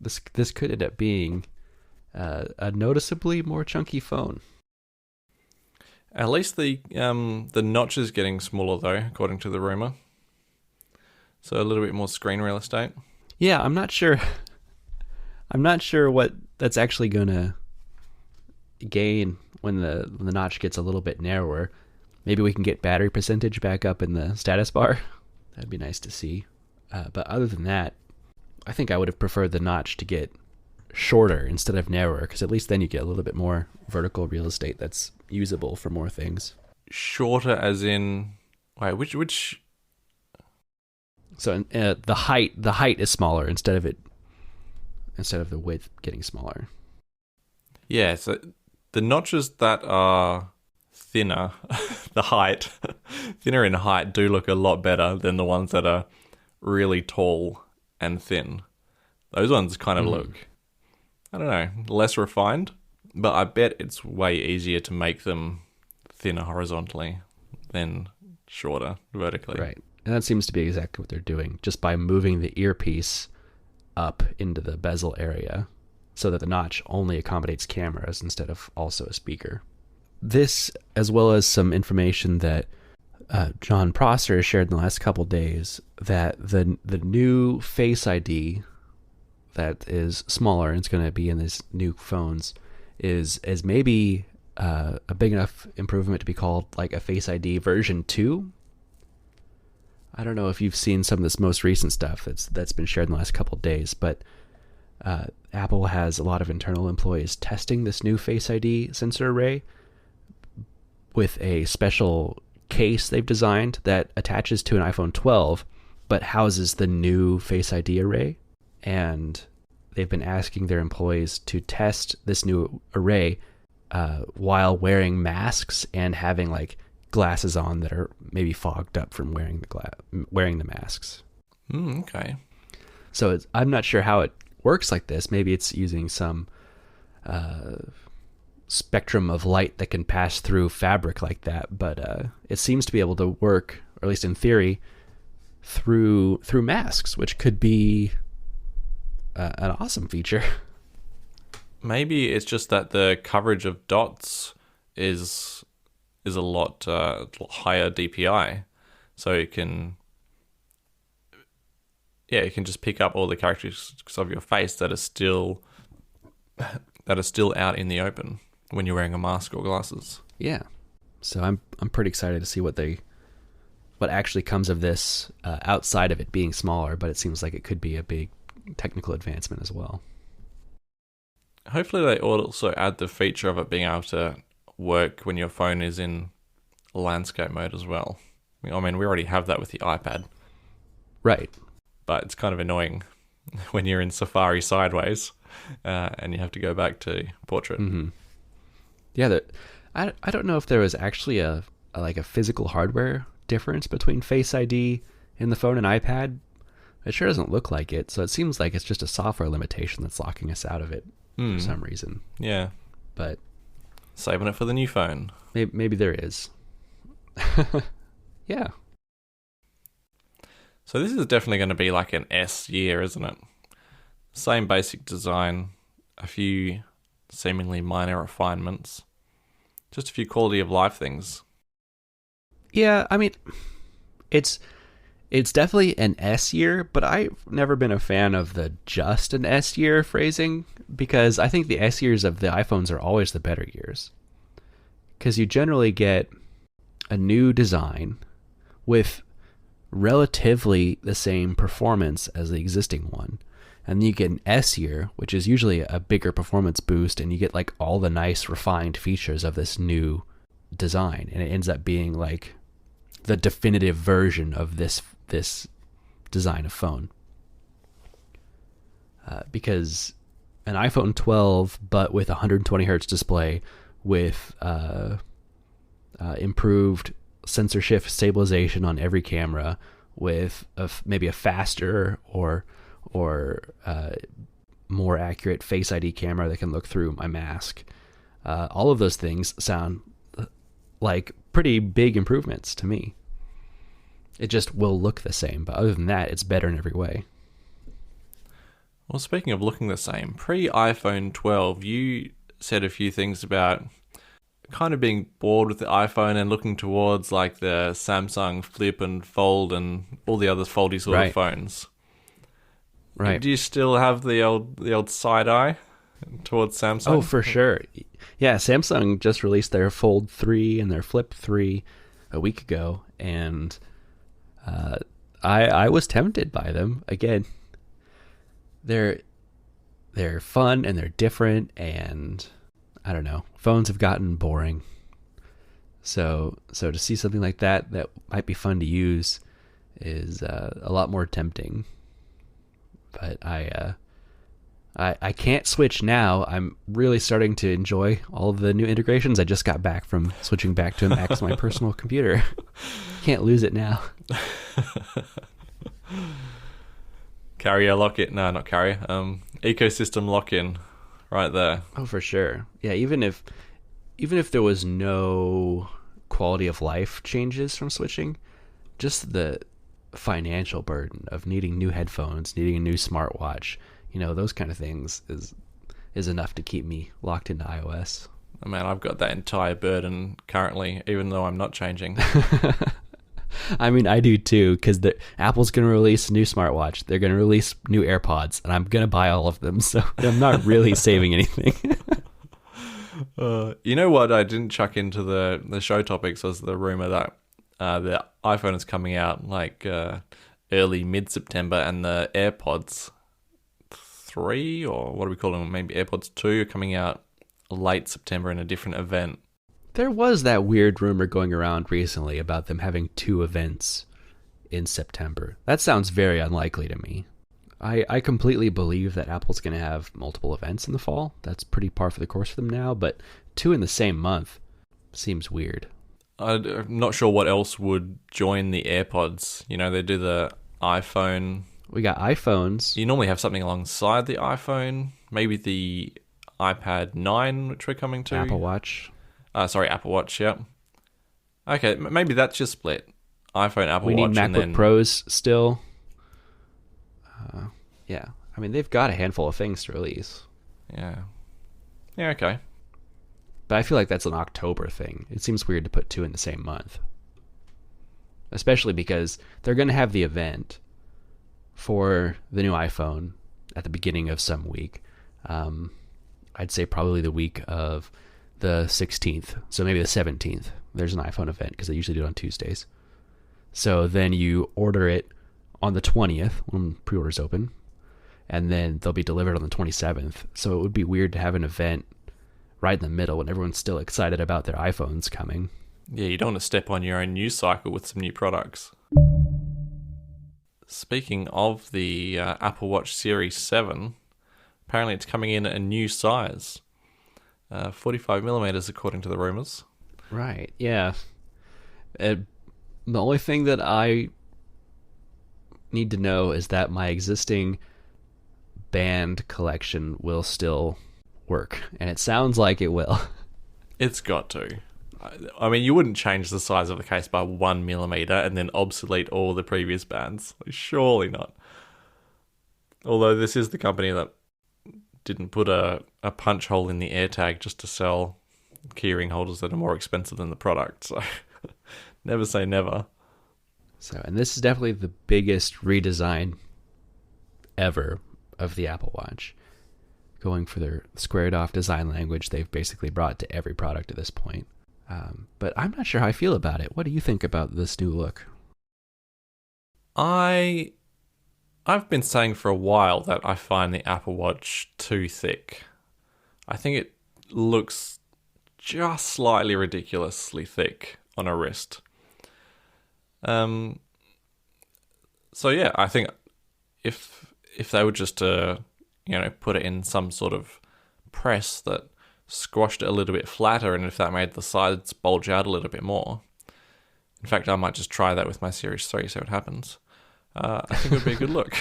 This could end up being a noticeably more chunky phone. At least the notch is getting smaller, though, according to the rumor. So a little bit more screen real estate. Yeah, I'm not sure. I'm not sure what that's actually going to gain when the notch gets a little bit narrower. Maybe we can get battery percentage back up in the status bar. That'd be nice to see. But other than that, I think I would have preferred the notch to get shorter instead of narrower, because at least then you get a little bit more vertical real estate that's usable for more things. Shorter as in... Wait, which... So the height is smaller instead of the width getting smaller. Yeah, so the notches that are thinner, thinner in height do look a lot better than the ones that are really tall and thin. Those ones kind of look, I don't know, less refined, but I bet it's way easier to make them thinner horizontally than shorter vertically. Right. And that seems to be exactly what they're doing, just by moving the earpiece up into the bezel area so that the notch only accommodates cameras instead of also a speaker. This, as well as some information that John Prosser has shared in the last couple days, that the new Face ID that is smaller and it's going to be in these new phones is maybe a big enough improvement to be called like a Face ID version 2. I don't know if you've seen some of this most recent stuff that's been shared in the last couple of days, but Apple has a lot of internal employees testing this new Face ID sensor array with a special case they've designed that attaches to an iPhone 12 but houses the new Face ID array. And they've been asking their employees to test this new array while wearing masks and having like glasses on that are maybe fogged up from wearing the masks. Okay. So I'm not sure how it works like this. Maybe it's using some spectrum of light that can pass through fabric like that, but it seems to be able to work, or at least in theory, through masks, which could be an awesome feature. Maybe it's just that the coverage of dots is a lot higher DPI, so it can just pick up all the characteristics of your face that are still out in the open when you're wearing a mask or glasses. Yeah, so I'm pretty excited to see what actually comes of this outside of it being smaller, but it seems like it could be a big technical advancement as well. Hopefully they also add the feature of it being able to work when your phone is in landscape mode as well. I mean, we already have that with the iPad. Right. But it's kind of annoying when you're in Safari sideways and you have to go back to portrait. Mm-hmm. Yeah, I don't know if there was actually a physical hardware difference between Face ID in the phone and iPad. It sure doesn't look like it, so it seems like it's just a software limitation that's locking us out of it for some reason. Yeah. But saving it for the new phone. Maybe there is. Yeah. So this is definitely going to be like an S year, isn't it? Same basic design, a few seemingly minor refinements, just a few quality of life things. Yeah, I mean, it's definitely an S year, but I've never been a fan of the just an S year phrasing, because I think the S years of the iPhones are always the better years. Because you generally get a new design with relatively the same performance as the existing one. And then you get an S year, which is usually a bigger performance boost, and you get like all the nice refined features of this new design. And it ends up being like the definitive version of this design of phone. Because an iPhone 12, but with 120 hertz display, with improved sensor shift stabilization on every camera, with maybe a faster or more accurate Face ID camera that can look through my mask. All of those things sound like pretty big improvements to me. It just will look the same, but other than that, it's better in every way. Well, speaking of looking the same, pre-iPhone 12, you said a few things about kind of being bored with the iPhone and looking towards like the Samsung Flip and Fold and all the other foldy sort of phones. Right. Do you still have the old side eye towards Samsung? Oh, for sure. Yeah, Samsung just released their Fold 3 and their Flip 3. a week ago, and I was tempted by them. Again, they're fun and they're different, and I don't know. Phones have gotten boring. So to see something like that might be fun to use is a lot more tempting. But I can't switch now. I'm really starting to enjoy all of the new integrations. I just got back from switching back to an Mac on my personal computer. Can't lose it now. Carrier lock-in. No, not carrier. Ecosystem lock-in right there. Oh, for sure. Yeah, even if there was no quality of life changes from switching, just the financial burden of needing new headphones, needing a new smartwatch, those kind of things is enough to keep me locked into iOS. Oh, man, I've got that entire burden currently, even though I'm not changing. I mean, I do too, because Apple's going to release a new smartwatch. They're going to release new AirPods, and I'm going to buy all of them, so I'm not really saving anything. You know what I didn't chuck into the show topics was the rumor that the iPhone is coming out like early mid-September, and the AirPods 3, or what do we call them, maybe AirPods 2 are coming out late September in a different event. There was that weird rumor going around recently about them having 2 events in September. That sounds very unlikely to me. I completely believe that Apple's going to have multiple events in the fall. That's pretty par for the course for them now, but 2 in the same month seems weird. I'm not sure what else would join the AirPods. They do the iPhone. We got iPhones. You normally have something alongside the iPhone. Maybe the iPad 9, which we're coming to. Apple Watch. Apple Watch, yeah. Okay, maybe that's just split. iPhone, Apple Watch, we need MacBook and then Pros still. Yeah. I mean, they've got a handful of things to release. Yeah. Yeah, okay. But I feel like that's an October thing. It seems weird to put 2 in the same month. Especially because they're going to have the event for the new iPhone at the beginning of some week. I'd say probably the week of the 16th. So maybe the 17th. There's an iPhone event because they usually do it on Tuesdays. So then you order it on the 20th when pre-orders open. And then they'll be delivered on the 27th. So it would be weird to have an event right in the middle when everyone's still excited about their iPhones coming. Yeah, you don't want to step on your own news cycle with some new products. Speaking of the Apple Watch Series 7, apparently it's coming in a new size. 45mm according to the rumors. Right, yeah. The only thing that I need to know is that my existing band collection will still work, and it sounds like it will. It's got to. I mean, you wouldn't change the size of the case by 1mm and then obsolete all the previous bands. Surely not. Although this is the company that didn't put a punch hole in the AirTag just to sell keyring holders that are more expensive than the product. So never say never. So, and this is definitely the biggest redesign ever of the Apple Watch. Going for their squared off design language they've basically brought to every product at this point. But I'm not sure how I feel about it. What do you think about this new look? I've been saying for a while that I find the Apple Watch too thick. I think it looks just slightly ridiculously thick on a wrist. So yeah, I think if they were just to put it in some sort of press that squashed it a little bit flatter, and if that made the sides bulge out a little bit more. In fact, I might just try that with my Series 3, see what happens. I think it would be a good look.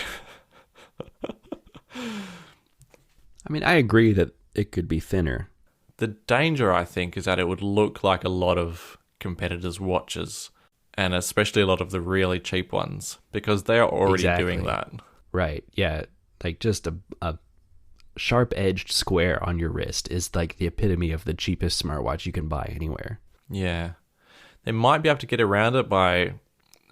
I mean, I agree that it could be thinner. The danger, I think, is that it would look like a lot of competitors' watches, and especially a lot of the really cheap ones, because they are already doing that. Right, yeah. Like just a sharp-edged square on your wrist is like the epitome of the cheapest smartwatch you can buy anywhere. Yeah. They might be able to get around it by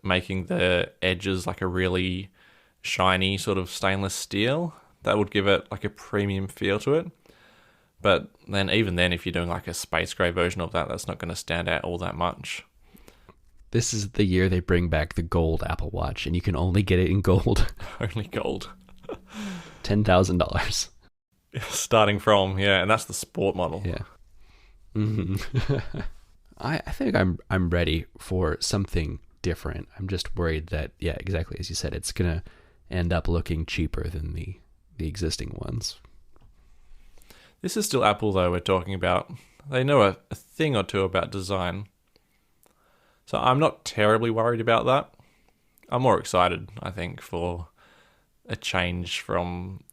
making the edges like a really shiny sort of stainless steel. That would give it like a premium feel to it. But then even then, if you're doing like a space gray version of that, that's not going to stand out all that much. This is the year they bring back the gold Apple Watch, and you can only get it in gold. Only gold. $10,000. Starting from, and that's the sport model. Yeah. Mm-hmm. I think I'm ready for something different. I'm just worried that, exactly as you said, it's gonna end up looking cheaper than the existing ones. This is still Apple, though, we're talking about. They know a thing or two about design. So I'm not terribly worried about that. I'm more excited, I think, for a change from...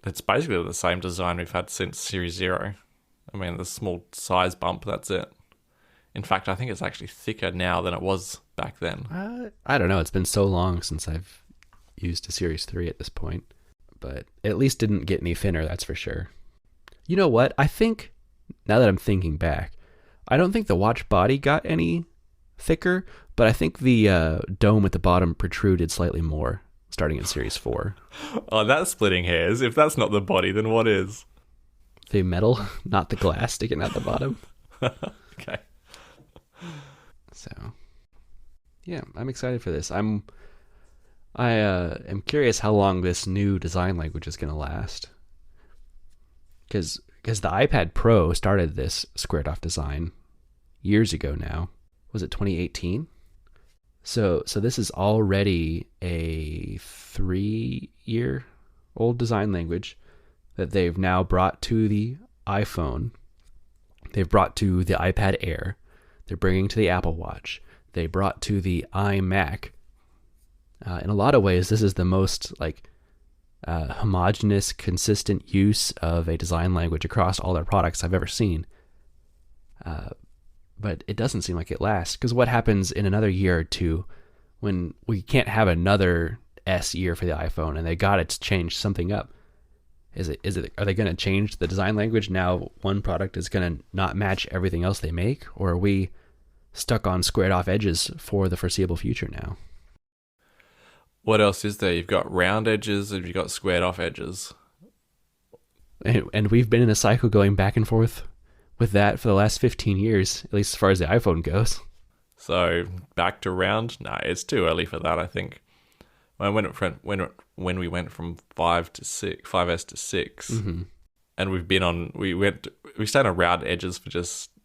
It's basically the same design we've had since Series 0. I mean, the small size bump, that's it. In fact, I think it's actually thicker now than it was back then. I don't know. It's been so long since I've used a Series 3 at this point. But at least didn't get any thinner, that's for sure. You know what? I think, now that I'm thinking back, I don't think the watch body got any thicker, but I think the dome at the bottom protruded slightly more, starting in Series 4. Oh, that's splitting hairs. If that's not the body, then what is? The metal, not the glass sticking out the bottom. Okay. So, yeah, I'm excited for this. I am curious how long this new design language is going to last. Because the iPad Pro started this squared off design years ago now. Was it 2018? So this is already a 3-year-old design language that they've now brought to the iPhone. They've brought to the iPad Air. They're bringing to the Apple Watch. They brought to the iMac. In a lot of ways, this is the most homogeneous, consistent use of a design language across all their products I've ever seen. But it doesn't seem like it lasts, because what happens in another year or two when we can't have another S year for the iPhone and they got to change something up? Are they going to change the design language now? One product is going to not match everything else they make, or are we stuck on squared off edges for the foreseeable future now? What else is there? You've got round edges and you've got squared off edges. And we've been in a cycle going back and forth with that for the last 15 years, at least as far as the iPhone goes. So back to round? No, it's too early for that, I think. When we went from 5S to 6, mm-hmm. and we stayed on round edges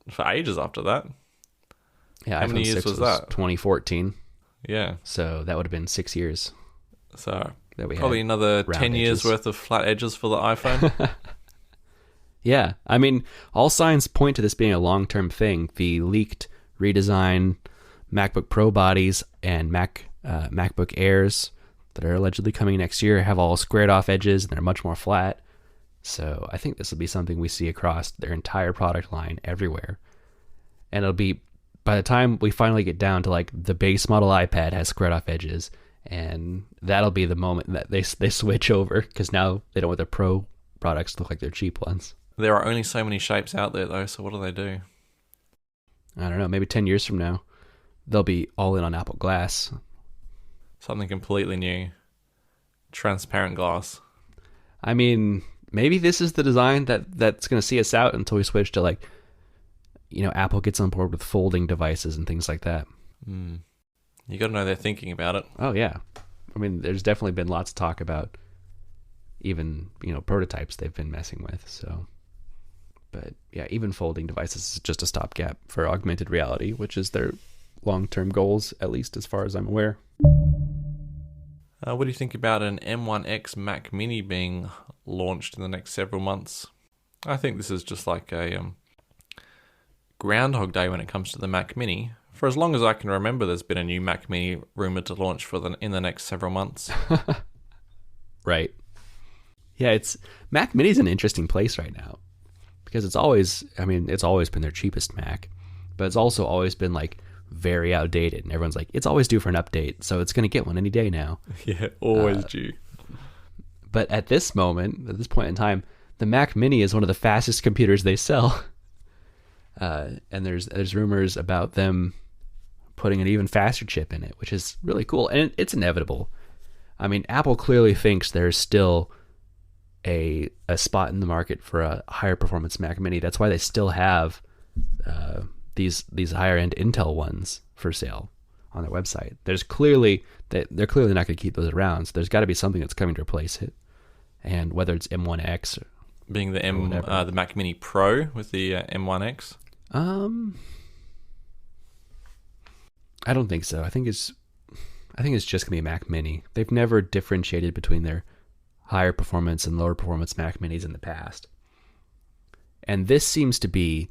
for ages after that. Yeah, how iPhone many years 6 was that? 2014. Yeah. So that would have been 6 years. So that we probably another 10 years worth of flat edges for the iPhone. Yeah, I mean, all signs point to this being a long-term thing. The leaked redesign MacBook Pro bodies and MacBook Airs that are allegedly coming next year have all squared off edges and they're much more flat. So I think this will be something we see across their entire product line everywhere. And it'll be, by the time we finally get down to the base model iPad has squared off edges, and that'll be the moment that they switch over, because now they don't want their Pro products to look like their cheap ones. There are only so many shapes out there, though, so what do they do? I don't know, maybe 10 years from now, they'll be all in on Apple Glass. Something completely new. Transparent glass. I mean, maybe this is the design that's going to see us out until we switch to, Apple gets on board with folding devices and things like that. You got to know they're thinking about it. Oh, yeah. I mean, there's definitely been lots of talk about even, prototypes they've been messing with, so... But yeah, even folding devices is just a stopgap for augmented reality, which is their long-term goals, at least as far as I'm aware. What do you think about an M1X Mac Mini being launched in the next several months? I think this is just like a Groundhog Day when it comes to the Mac Mini. For as long as I can remember, there's been a new Mac Mini rumored to launch in the next several months. Right. Yeah, Mac Mini's an interesting place right now. Because it's always been their cheapest Mac, but it's also always been very outdated, and everyone's it's always due for an update, so it's going to get one any day now. Yeah, always due. But at this point in time, the Mac Mini is one of the fastest computers they sell. And there's rumors about them putting an even faster chip in it, which is really cool, and it's inevitable. I mean, Apple clearly thinks there's still a spot in the market for a higher performance Mac Mini. That's why they still have these higher end Intel ones for sale on their website. They're clearly not going to keep those around. So there's got to be something that's coming to replace it. And whether it's M1X being the Mac Mini Pro with the M1X. I don't think so. I think it's just gonna be Mac Mini. They've never differentiated between their higher performance and lower performance Mac Minis in the past, and this seems to be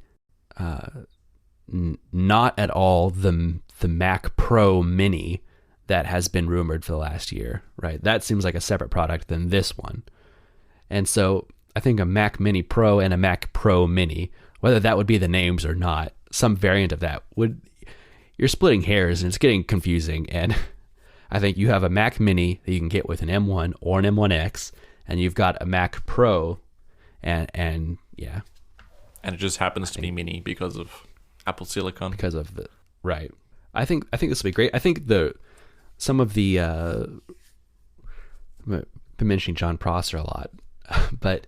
not at all the Mac Pro Mini that has been rumored for the last year. Right? That seems like a separate product than this one, and so I think a Mac Mini Pro and a Mac Pro Mini, whether that would be the names or not, some variant of that would. You're splitting hairs and it's getting confusing. And I think you have a Mac Mini that you can get with an M1 or an M1X, and you've got a Mac Pro, and yeah. And it just happens to be mini because of Apple Silicon. Because of the right. I think this will be great. I think some of the I've been mentioning John Prosser a lot, but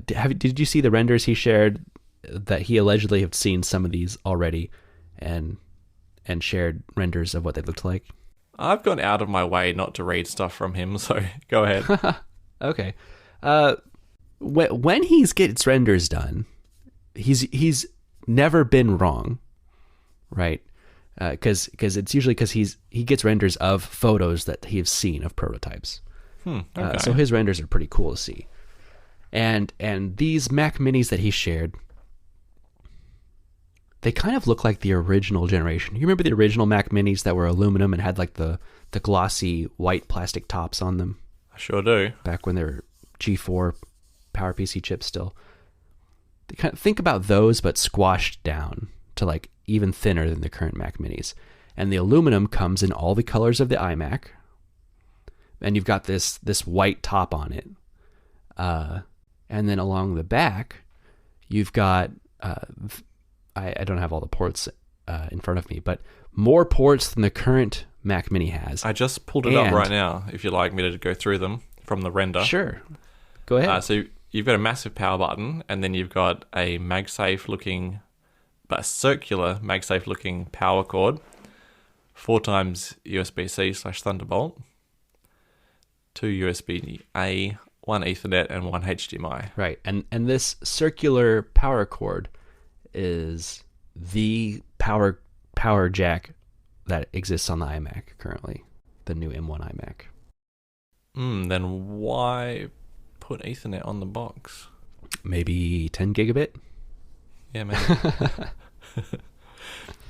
did you see the renders he shared that he allegedly have seen some of these already and shared renders of what they looked like? I've gone out of my way not to read stuff from him, so go ahead. Okay. When he gets renders done, he's never been wrong, right? Because it's usually because he gets renders of photos that he's seen of prototypes. Okay. So his renders are pretty cool to see. And these Mac Minis that he shared, they kind of look like the original generation. You remember the original Mac Minis that were aluminum and had like the glossy white plastic tops on them? I sure do. Back when they were G4 PowerPC chips still. Think about those, but squashed down to like even thinner than the current Mac Minis. And the aluminum comes in all the colors of the iMac. And you've got this white top on it. And then along the back, you've got... I don't have all the ports in front of me, but more ports than the current Mac Mini has. I just pulled it up right now, if you'd like me to go through them from the render. Sure. Go ahead. So you've got a massive power button, and then you've got a MagSafe looking, but a circular MagSafe looking power cord, 4 times USB-C/Thunderbolt, 2 USB-A, 1 Ethernet, and 1 HDMI. Right, and this circular power cord is the power jack that exists on the iMac currently, the new M1 iMac. Then why put Ethernet on the box? Maybe 10 gigabit? Yeah, maybe.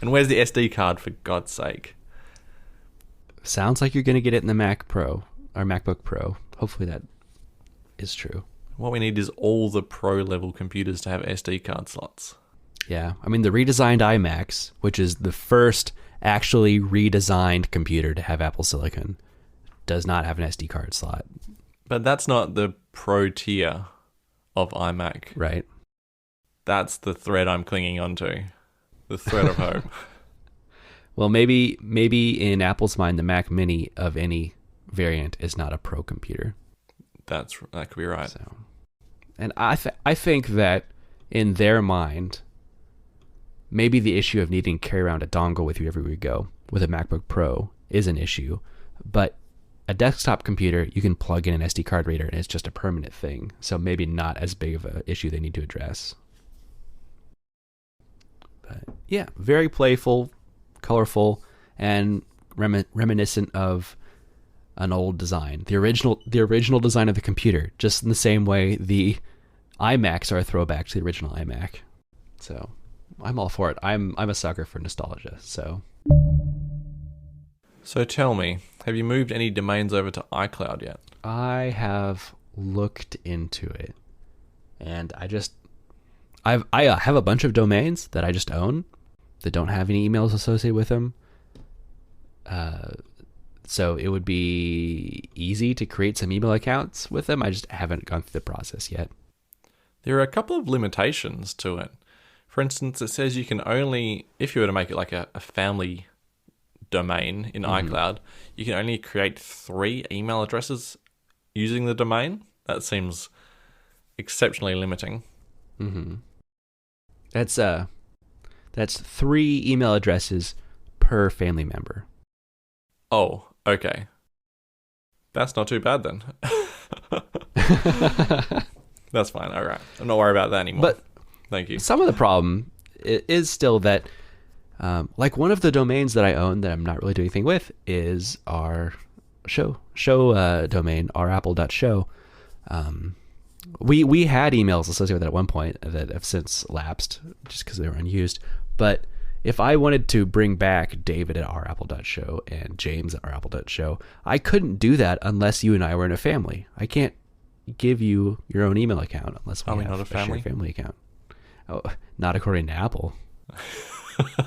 And where's the SD card, for God's sake? Sounds like you're going to get it in the Mac Pro, or MacBook Pro. Hopefully that is true. What we need is all the Pro level computers to have SD card slots. Yeah, I mean the redesigned iMacs, which is the first actually redesigned computer to have Apple Silicon, does not have an SD card slot. But that's not the Pro tier of iMac. Right. That's the thread I'm clinging onto. The thread of hope. Well, maybe in Apple's mind, the Mac Mini of any variant is not a Pro computer. That could be right. So, and I think that in their mind, maybe the issue of needing to carry around a dongle with you everywhere you go with a MacBook Pro is an issue, but a desktop computer, you can plug in an SD card reader and it's just a permanent thing. So maybe not as big of an issue they need to address. But yeah, very playful, colorful, and reminiscent of an old design. The original design of the computer, just in the same way the iMacs are a throwback to the original iMac. So I'm all for it. I'm a sucker for nostalgia. So tell me, have you moved any domains over to iCloud yet? I have looked into it, and I have a bunch of domains that I just own that don't have any emails associated with them. So it would be easy to create some email accounts with them. I just haven't gone through the process yet. There are a couple of limitations to it. For instance, it says you can only, if you were to make it like a family domain in iCloud, you can only create 3 email addresses using the domain. That seems exceptionally limiting. Mm-hmm. That's 3 email addresses per family member. Oh, okay. That's not too bad then. That's fine. All right. I'm not worried about that anymore. But thank you. Some of the problem is still that, like one of the domains that I own that I'm not really doing anything with is our show domain, ourapple.show. We had emails associated with it at one point that have since lapsed just because they were unused. But if I wanted to bring back David at ourapple.show and James at ourapple.show, I couldn't do that unless you and I were in a family. I can't give you your own email account unless we have not a shared family account. Oh, not according to Apple.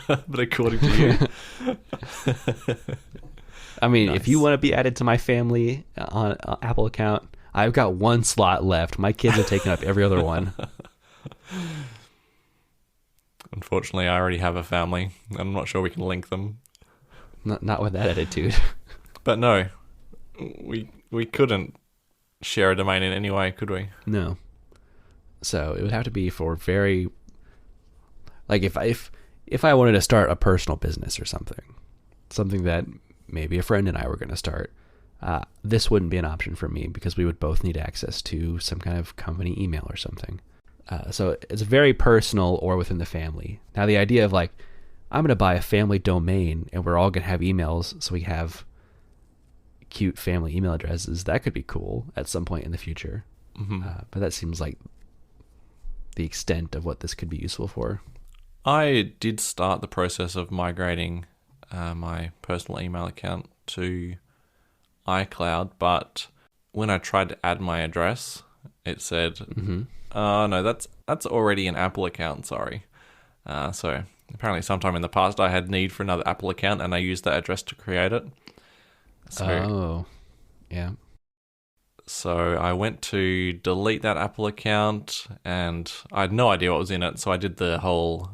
But according to you. I mean, Nice. If you want to be added to my family on Apple account, I've got 1 slot left. My kids are taking up every other one. Unfortunately, I already have a family. I'm not sure we can link them. Not with that attitude. But no, we couldn't share a domain in any way, could we? No. So it would have to be for very, like if I wanted to start a personal business or something that maybe a friend and I were going to start, this wouldn't be an option for me because we would both need access to some kind of company email or something. So it's very personal or within the family. Now the idea of like, I'm going to buy a family domain and we're all going to have emails so we have cute family email addresses, that could be cool at some point in the future. Mm-hmm. But that seems like the extent of what this could be useful for. I did start the process of migrating my personal email account to iCloud, but when I tried to add my address, it said, "Oh no, that's already an Apple account. Sorry." So apparently, sometime in the past, I had need for another Apple account, and I used that address to create it. So, yeah. So I went to delete that Apple account, and I had no idea what was in it. So I did the whole,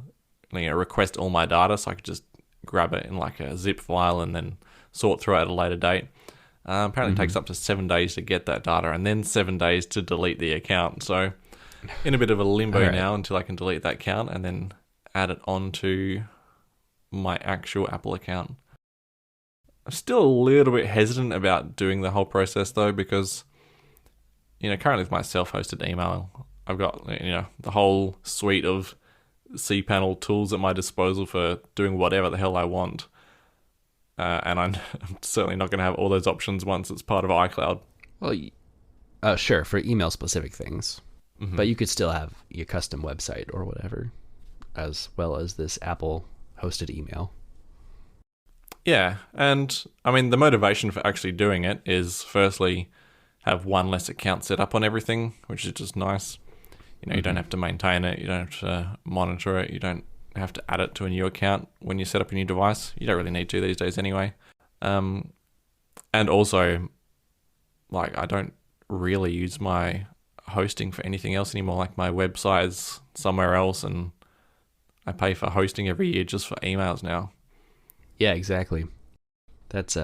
request all my data, so I could just grab it in like a zip file and then sort through it at a later date. Apparently, it takes up to 7 days to get that data, and then 7 days to delete the account. So in a bit of a limbo now until I can delete that account and then add it onto my actual Apple account. I'm still a little bit hesitant about doing the whole process though, because currently with my self-hosted email, I've got the whole suite of cPanel tools at my disposal for doing whatever the hell I want, and I'm certainly not going to have all those options once it's part of iCloud. Well, sure, for email specific things, Mm-hmm. but you could still have your custom website or whatever, as well as this Apple hosted email. Yeah, and I mean the motivation for actually doing it is firstly have one less account set up on everything, which is just nice. You don't have to maintain it, you don't have to monitor it, you don't have to add it to a new account when you set up a new device. You don't really need to these days anyway. And also, I don't really use my hosting for anything else anymore. Like my website is somewhere else, and I pay for hosting every year just for emails now. Yeah, exactly. That's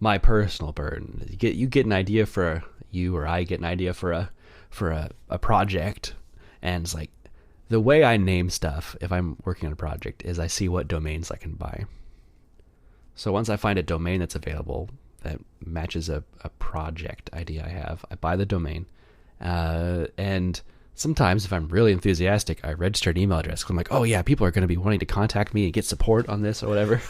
my personal burden. You get an idea for I get an idea for a project, and it's like the way I name stuff if I'm working on a project is I see what domains I can buy. So once I find a domain that's available that matches a project idea I have, I buy the domain, and sometimes if I'm really enthusiastic, I register an email address. I'm like, oh yeah, people are going to be wanting to contact me and get support on this or whatever.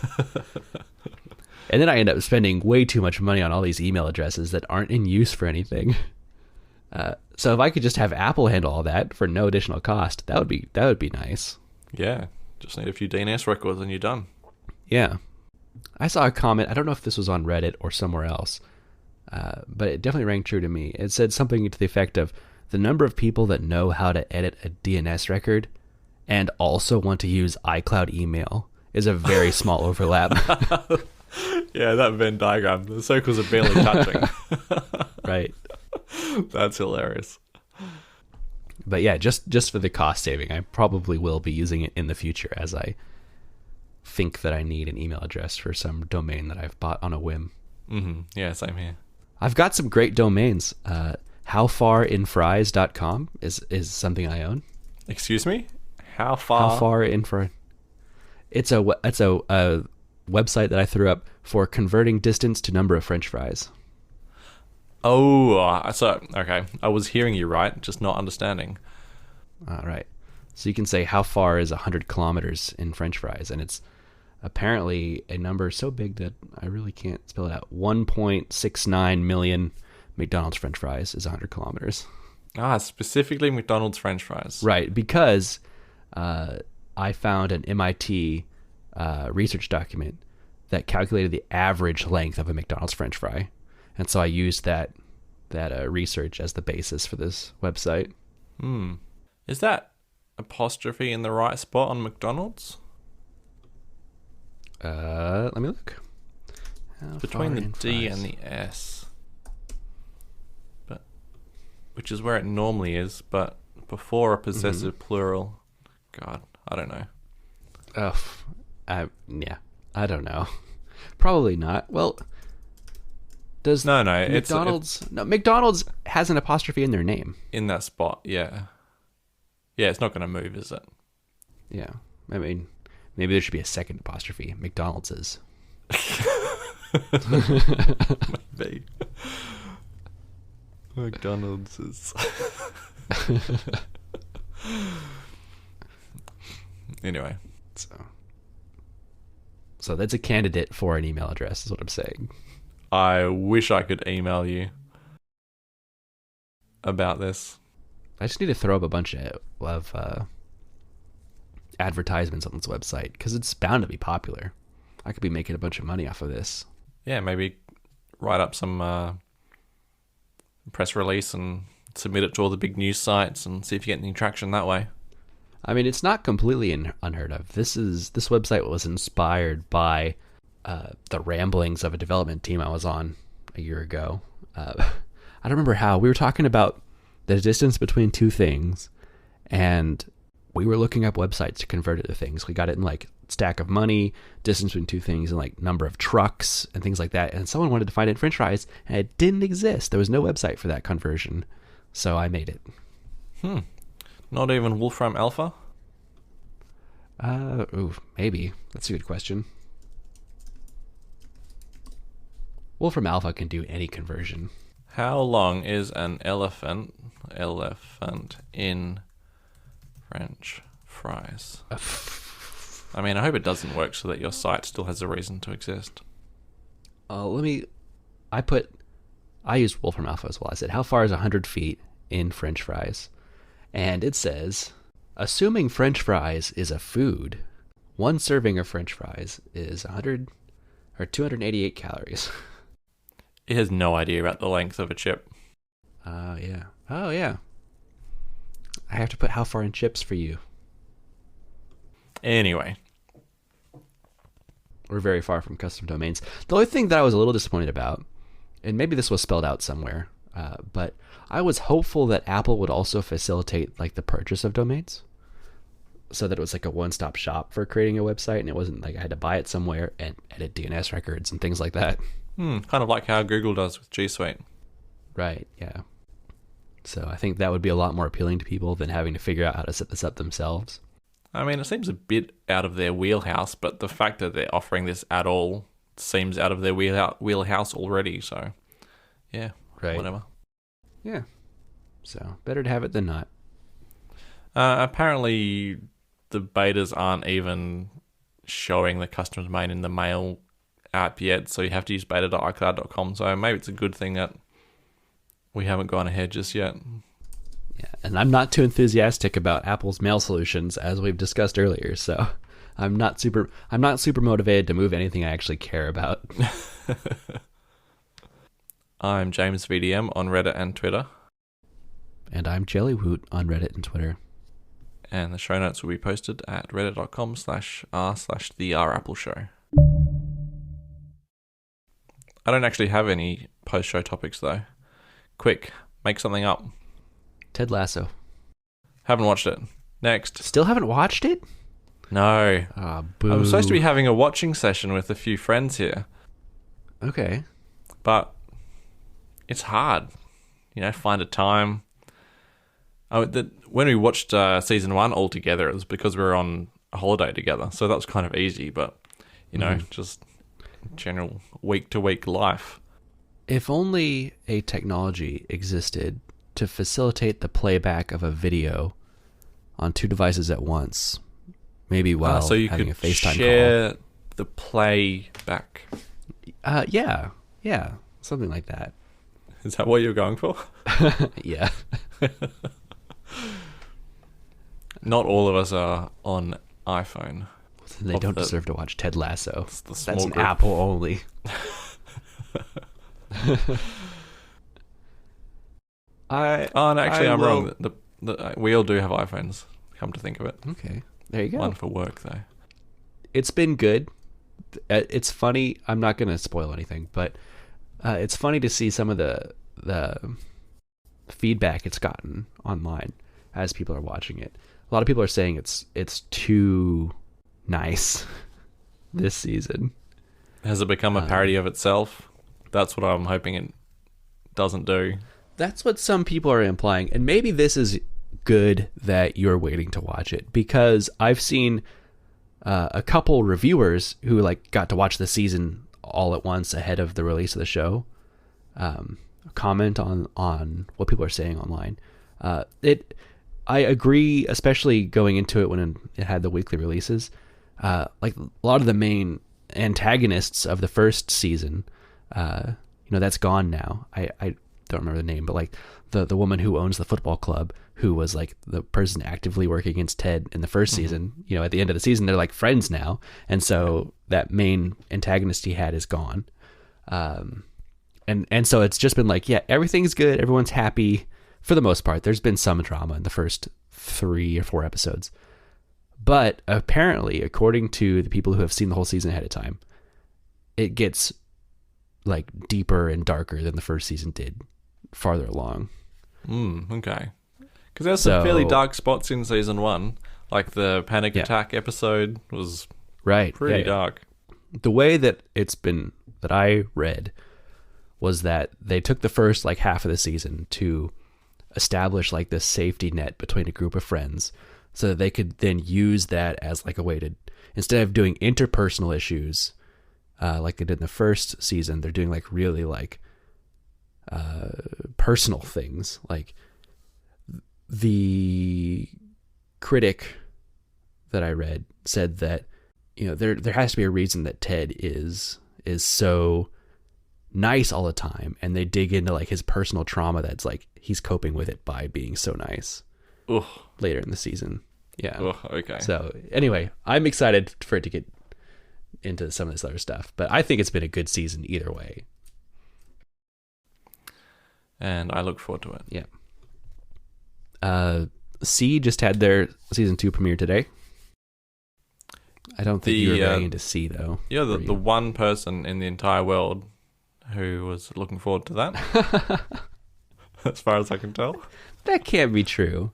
And then I end up spending way too much money on all these email addresses that aren't in use for anything. So if I could just have Apple handle all that for no additional cost, that would be nice. Yeah, just need a few DNS records and you're done. Yeah. I saw a comment, I don't know if this was on Reddit or somewhere else, but it definitely rang true to me. It said something to the effect of, the number of people that know how to edit a DNS record and also want to use iCloud email is a very small overlap. Yeah, that Venn diagram. The circles are barely touching. Right. That's hilarious. But yeah, just for the cost saving, I probably will be using it in the future as I think that I need an email address for some domain that I've bought on a whim. Mm-hmm. Yeah, same here. I've got some great domains. Howfarinfries.com is something I own. Excuse me? How far? How far in front? It's a website that I threw up for converting distance to number of French fries. Oh, so, okay. I was hearing you right, just not understanding. All right. So you can say how far is 100 kilometers in French fries, and it's apparently a number so big that I really can't spell it out. 1.69 million McDonald's French fries is 100 kilometers. Specifically McDonald's French fries. Right, because I found an MIT research document that calculated the average length of a McDonald's French fry, and so I used that research as the basis for this website. Is that apostrophe in the right spot on McDonald's? Let me look. Between the D and the S. Which is where it normally is, but before a possessive plural. God, I don't know. I don't know. Probably not. Well, does McDonald's... McDonald's has an apostrophe in their name. In that spot, yeah. Yeah, it's not going to move, is it? Yeah. I mean, maybe there should be a second apostrophe. McDonald's is. Maybe. McDonald's is. Anyway. So that's a candidate for an email address, is what I'm saying. I wish I could email you about this. I just need to throw up a bunch of advertisements on this website because it's bound to be popular. I could be making a bunch of money off of this. Yeah, maybe write up some press release and submit it to all the big news sites and see if you get any traction that way. I mean, it's not completely unheard of. This website was inspired by the ramblings of a development team I was on a year ago. I don't remember how. We were talking about the distance between two things, and we were looking up websites to convert it to things. We got it in like stack of money, distance between two things, and like number of trucks and things like that. And someone wanted to find it in French fries, and it didn't exist. There was no website for that conversion, so I made it. Not even Wolfram Alpha? Maybe. That's a good question. Wolfram Alpha can do any conversion. How long is an elephant in French fries? I mean, I hope it doesn't work so that your site still has a reason to exist. I used Wolfram Alpha as well. I said, how far is 100 feet in French fries? And it says, assuming French fries is a food, one serving of French fries is 288 calories. It has no idea about the length of a chip. Yeah. Oh, yeah. I have to put how far in chips for you. Anyway. We're very far from custom domains. The only thing that I was a little disappointed about, and maybe this was spelled out somewhere, but I was hopeful that Apple would also facilitate like the purchase of domains, so that it was like a one-stop shop for creating a website, and it wasn't like I had to buy it somewhere and edit DNS records and things like that. Kind of like how Google does with G Suite. Right, yeah. So I think that would be a lot more appealing to people than having to figure out how to set this up themselves. I mean, it seems a bit out of their wheelhouse, but the fact that they're offering this at all seems out of their wheelhouse already, so yeah, right. Whatever. Yeah. So better to have it than not. Apparently, the betas aren't even showing the custom domain in the mail app yet, so you have to use beta.icloud.com, so maybe it's a good thing that we haven't gone ahead just yet. Yeah, and I'm not too enthusiastic about Apple's mail solutions, as we've discussed earlier, so I'm not super motivated to move anything I actually care about. I'm James VDM on Reddit and Twitter. And I'm Jellywoot on Reddit and Twitter. And the show notes will be posted at reddit.com/r/the_r_apple-show. I don't actually have any post-show topics, though. Quick, make something up. Ted Lasso. Haven't watched it. Next. Still haven't watched it? No. Boo. I'm supposed to be having a watching session with a few friends here. Okay. But it's hard. Find a time. When we watched season 1 all together, it was because we were on a holiday together, so that was kind of easy. But just general week-to-week life. If only a technology existed to facilitate the playback of a video on 2 devices at once, maybe while so you having could a FaceTime share the playback. Yeah, something like that. Is that what you're going for? Yeah. Not all of us are on iPhone. They don't deserve to watch Ted Lasso. That's an group. Apple only. I'm wrong. We all do have iPhones. Come to think of it. Okay, there you go. One for work though. It's been good. It's funny. I'm not going to spoil anything, but it's funny to see some of the feedback it's gotten online as people are watching it. A lot of people are saying it's too nice this season. Has it become a parody of itself? That's what I'm hoping it doesn't do. That's what some people are implying, and maybe this is good that you're waiting to watch it, because I've seen a couple reviewers who got to watch the season all at once ahead of the release of the show comment on what people are saying online. I agree, especially going into it when it had the weekly releases. A lot of the main antagonists of the first season, that's gone now. I don't remember the name, but the woman who owns the football club, who was the person actively working against Ted in the first season, at the end of the season, they're friends now. And so that main antagonist he had is gone. And so it's just been everything's good. Everyone's happy for the most part. There's been some drama in the first 3 or 4 episodes, but apparently, according to the people who have seen the whole season ahead of time, it gets deeper and darker than the first season did farther along. Okay. Because there's some fairly dark spots in season 1. The panic attack episode was pretty dark. The way that that I read was that they took the first half of the season to establish this safety net between a group of friends, so that they could then use that as a way to, instead of doing interpersonal issues like they did in the first season, they're doing really personal things. The critic that I read said that there has to be a reason that Ted is so nice all the time, and they dig into his personal trauma that's he's coping with it by being so nice. Ugh. Later in the season. Yeah. Ugh, okay. So anyway, I'm excited for it to get into some of this other stuff, but I think it's been a good season either way. And I look forward to it. Yeah. C just had their season 2 premiere today. I don't think you were very into C though. Yeah, the one person in the entire world who was looking forward to that. As far as I can tell. That can't be true.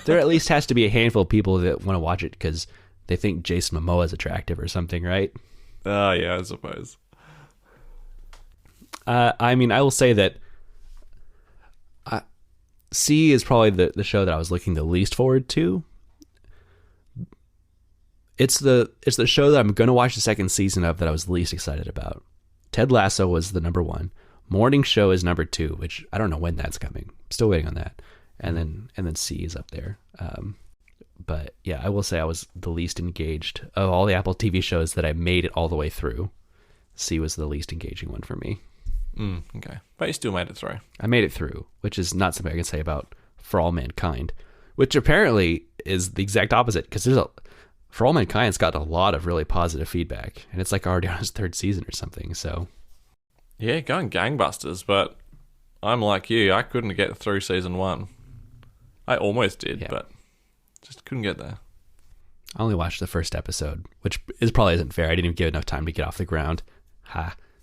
There at least has to be a handful of people that want to watch it because they think Jason Momoa is attractive or something, right? Yeah, I suppose. I will say that C is probably the show that I was looking the least forward to. It's the show that I'm going to watch the second season of that I was least excited about. Ted Lasso was the number 1. Morning Show is number 2, which I don't know when that's coming. Still waiting on that. And then C is up there. But yeah, I will say I was the least engaged of all the Apple TV shows that I made it all the way through. C was the least engaging one for me. Okay. But you still made it through. I made it through, which is not something I can say about For All Mankind, which apparently is the exact opposite, because For All Mankind's got a lot of really positive feedback, and it's already on its 3rd season or something, so... Yeah, going gangbusters, but I'm like you. I couldn't get through season 1. I almost did, but just couldn't get there. I only watched the first episode, which probably isn't fair. I didn't even give enough time to get off the ground.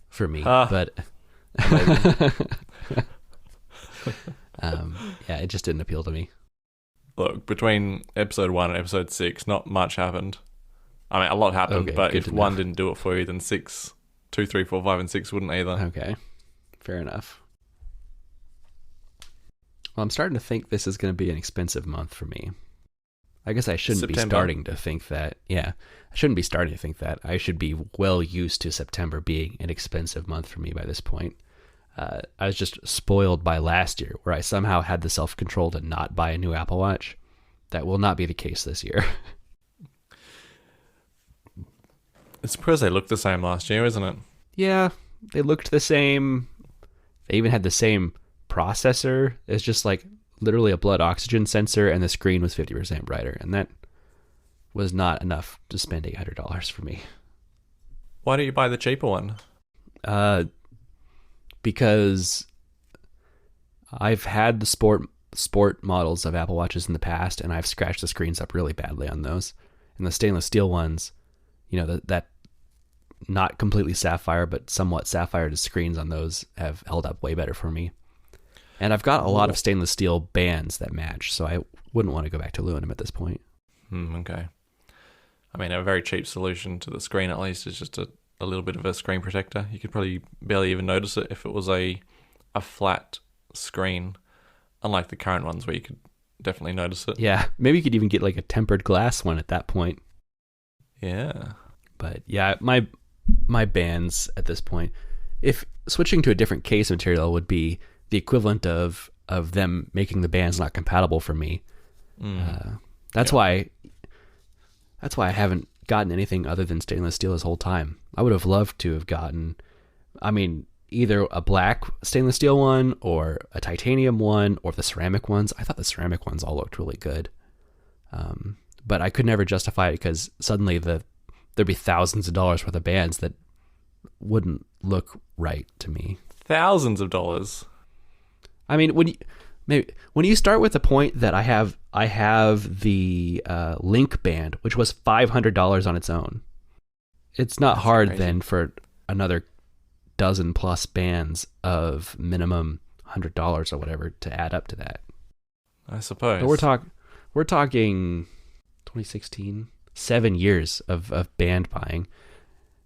For me. But it just didn't appeal to me. Look, between episode 1 and episode 6, not much happened. I mean, a lot happened, but if 1 didn't do it for you, then 6... 2, 3, 4, 5, and 6 wouldn't either. Okay, fair enough. Well, I'm starting to think this is going to be an expensive month for me. I guess I shouldn't be starting to think that. Yeah, I shouldn't be starting to think that. I should be well used to September being an expensive month for me by this point. I was just spoiled by last year, where I somehow had the self-control to not buy a new Apple Watch. That will not be the case this year. I suppose they looked the same last year, isn't it? Yeah, they looked the same. They even had the same processor. It's just like literally a blood oxygen sensor, and the screen was 50% brighter, and that was not enough to spend $800 for me. Why don't you buy the cheaper one? Because I've had the sport models of Apple Watches in the past, and I've scratched the screens up really badly on those. And the stainless steel ones, you know, that not completely sapphire, but somewhat sapphire to screens on those have held up way better for me. And I've got a lot of stainless steel bands that match, so I wouldn't want to go back to aluminum at this point. Okay. I mean, a very cheap solution to the screen, at least, is just a little bit of a screen protector. You could probably barely even notice it if it was a flat screen, unlike the current ones where you could definitely notice it. Yeah, maybe you could even get like a tempered glass one at that point. Yeah. But yeah, my bands at this point, if switching to a different case material would be the equivalent of them making the bands not compatible for me. That's why I haven't gotten anything other than stainless steel this whole time. I would have loved to have gotten, either a black stainless steel one or a titanium one or the ceramic ones. I thought the ceramic ones all looked really good. But I could never justify it because suddenly there'd be thousands of dollars worth of bands that wouldn't look right to me. Thousands of dollars. I mean, when you start with the point that I have the Link band, which was $500 on its own, it's not hard crazy. Then for another dozen plus bands of minimum $100 or whatever to add up to that. I suppose. But we're talking 2016, 7 years of band buying.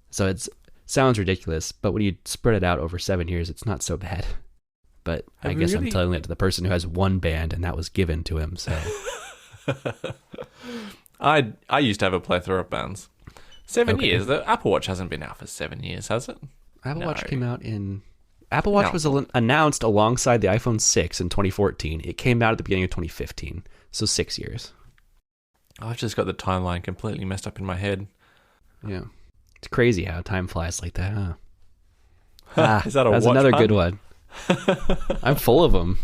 So it sounds ridiculous, but when you spread it out over 7 years, it's not so bad. But I guess I'm telling that to the person who has one band, and that was given to him. So I used to have a plethora of bands. 7 years. The Apple Watch hasn't been out for 7 years, has it? Apple Watch came out in... Apple Watch was announced alongside the iPhone 6 in 2014. It came out at the beginning of 2015. So 6 years. I've just got the timeline completely messed up in my head. Yeah. It's crazy how time flies like that, huh? Is that a watch That's another pun? good one. I'm full of them.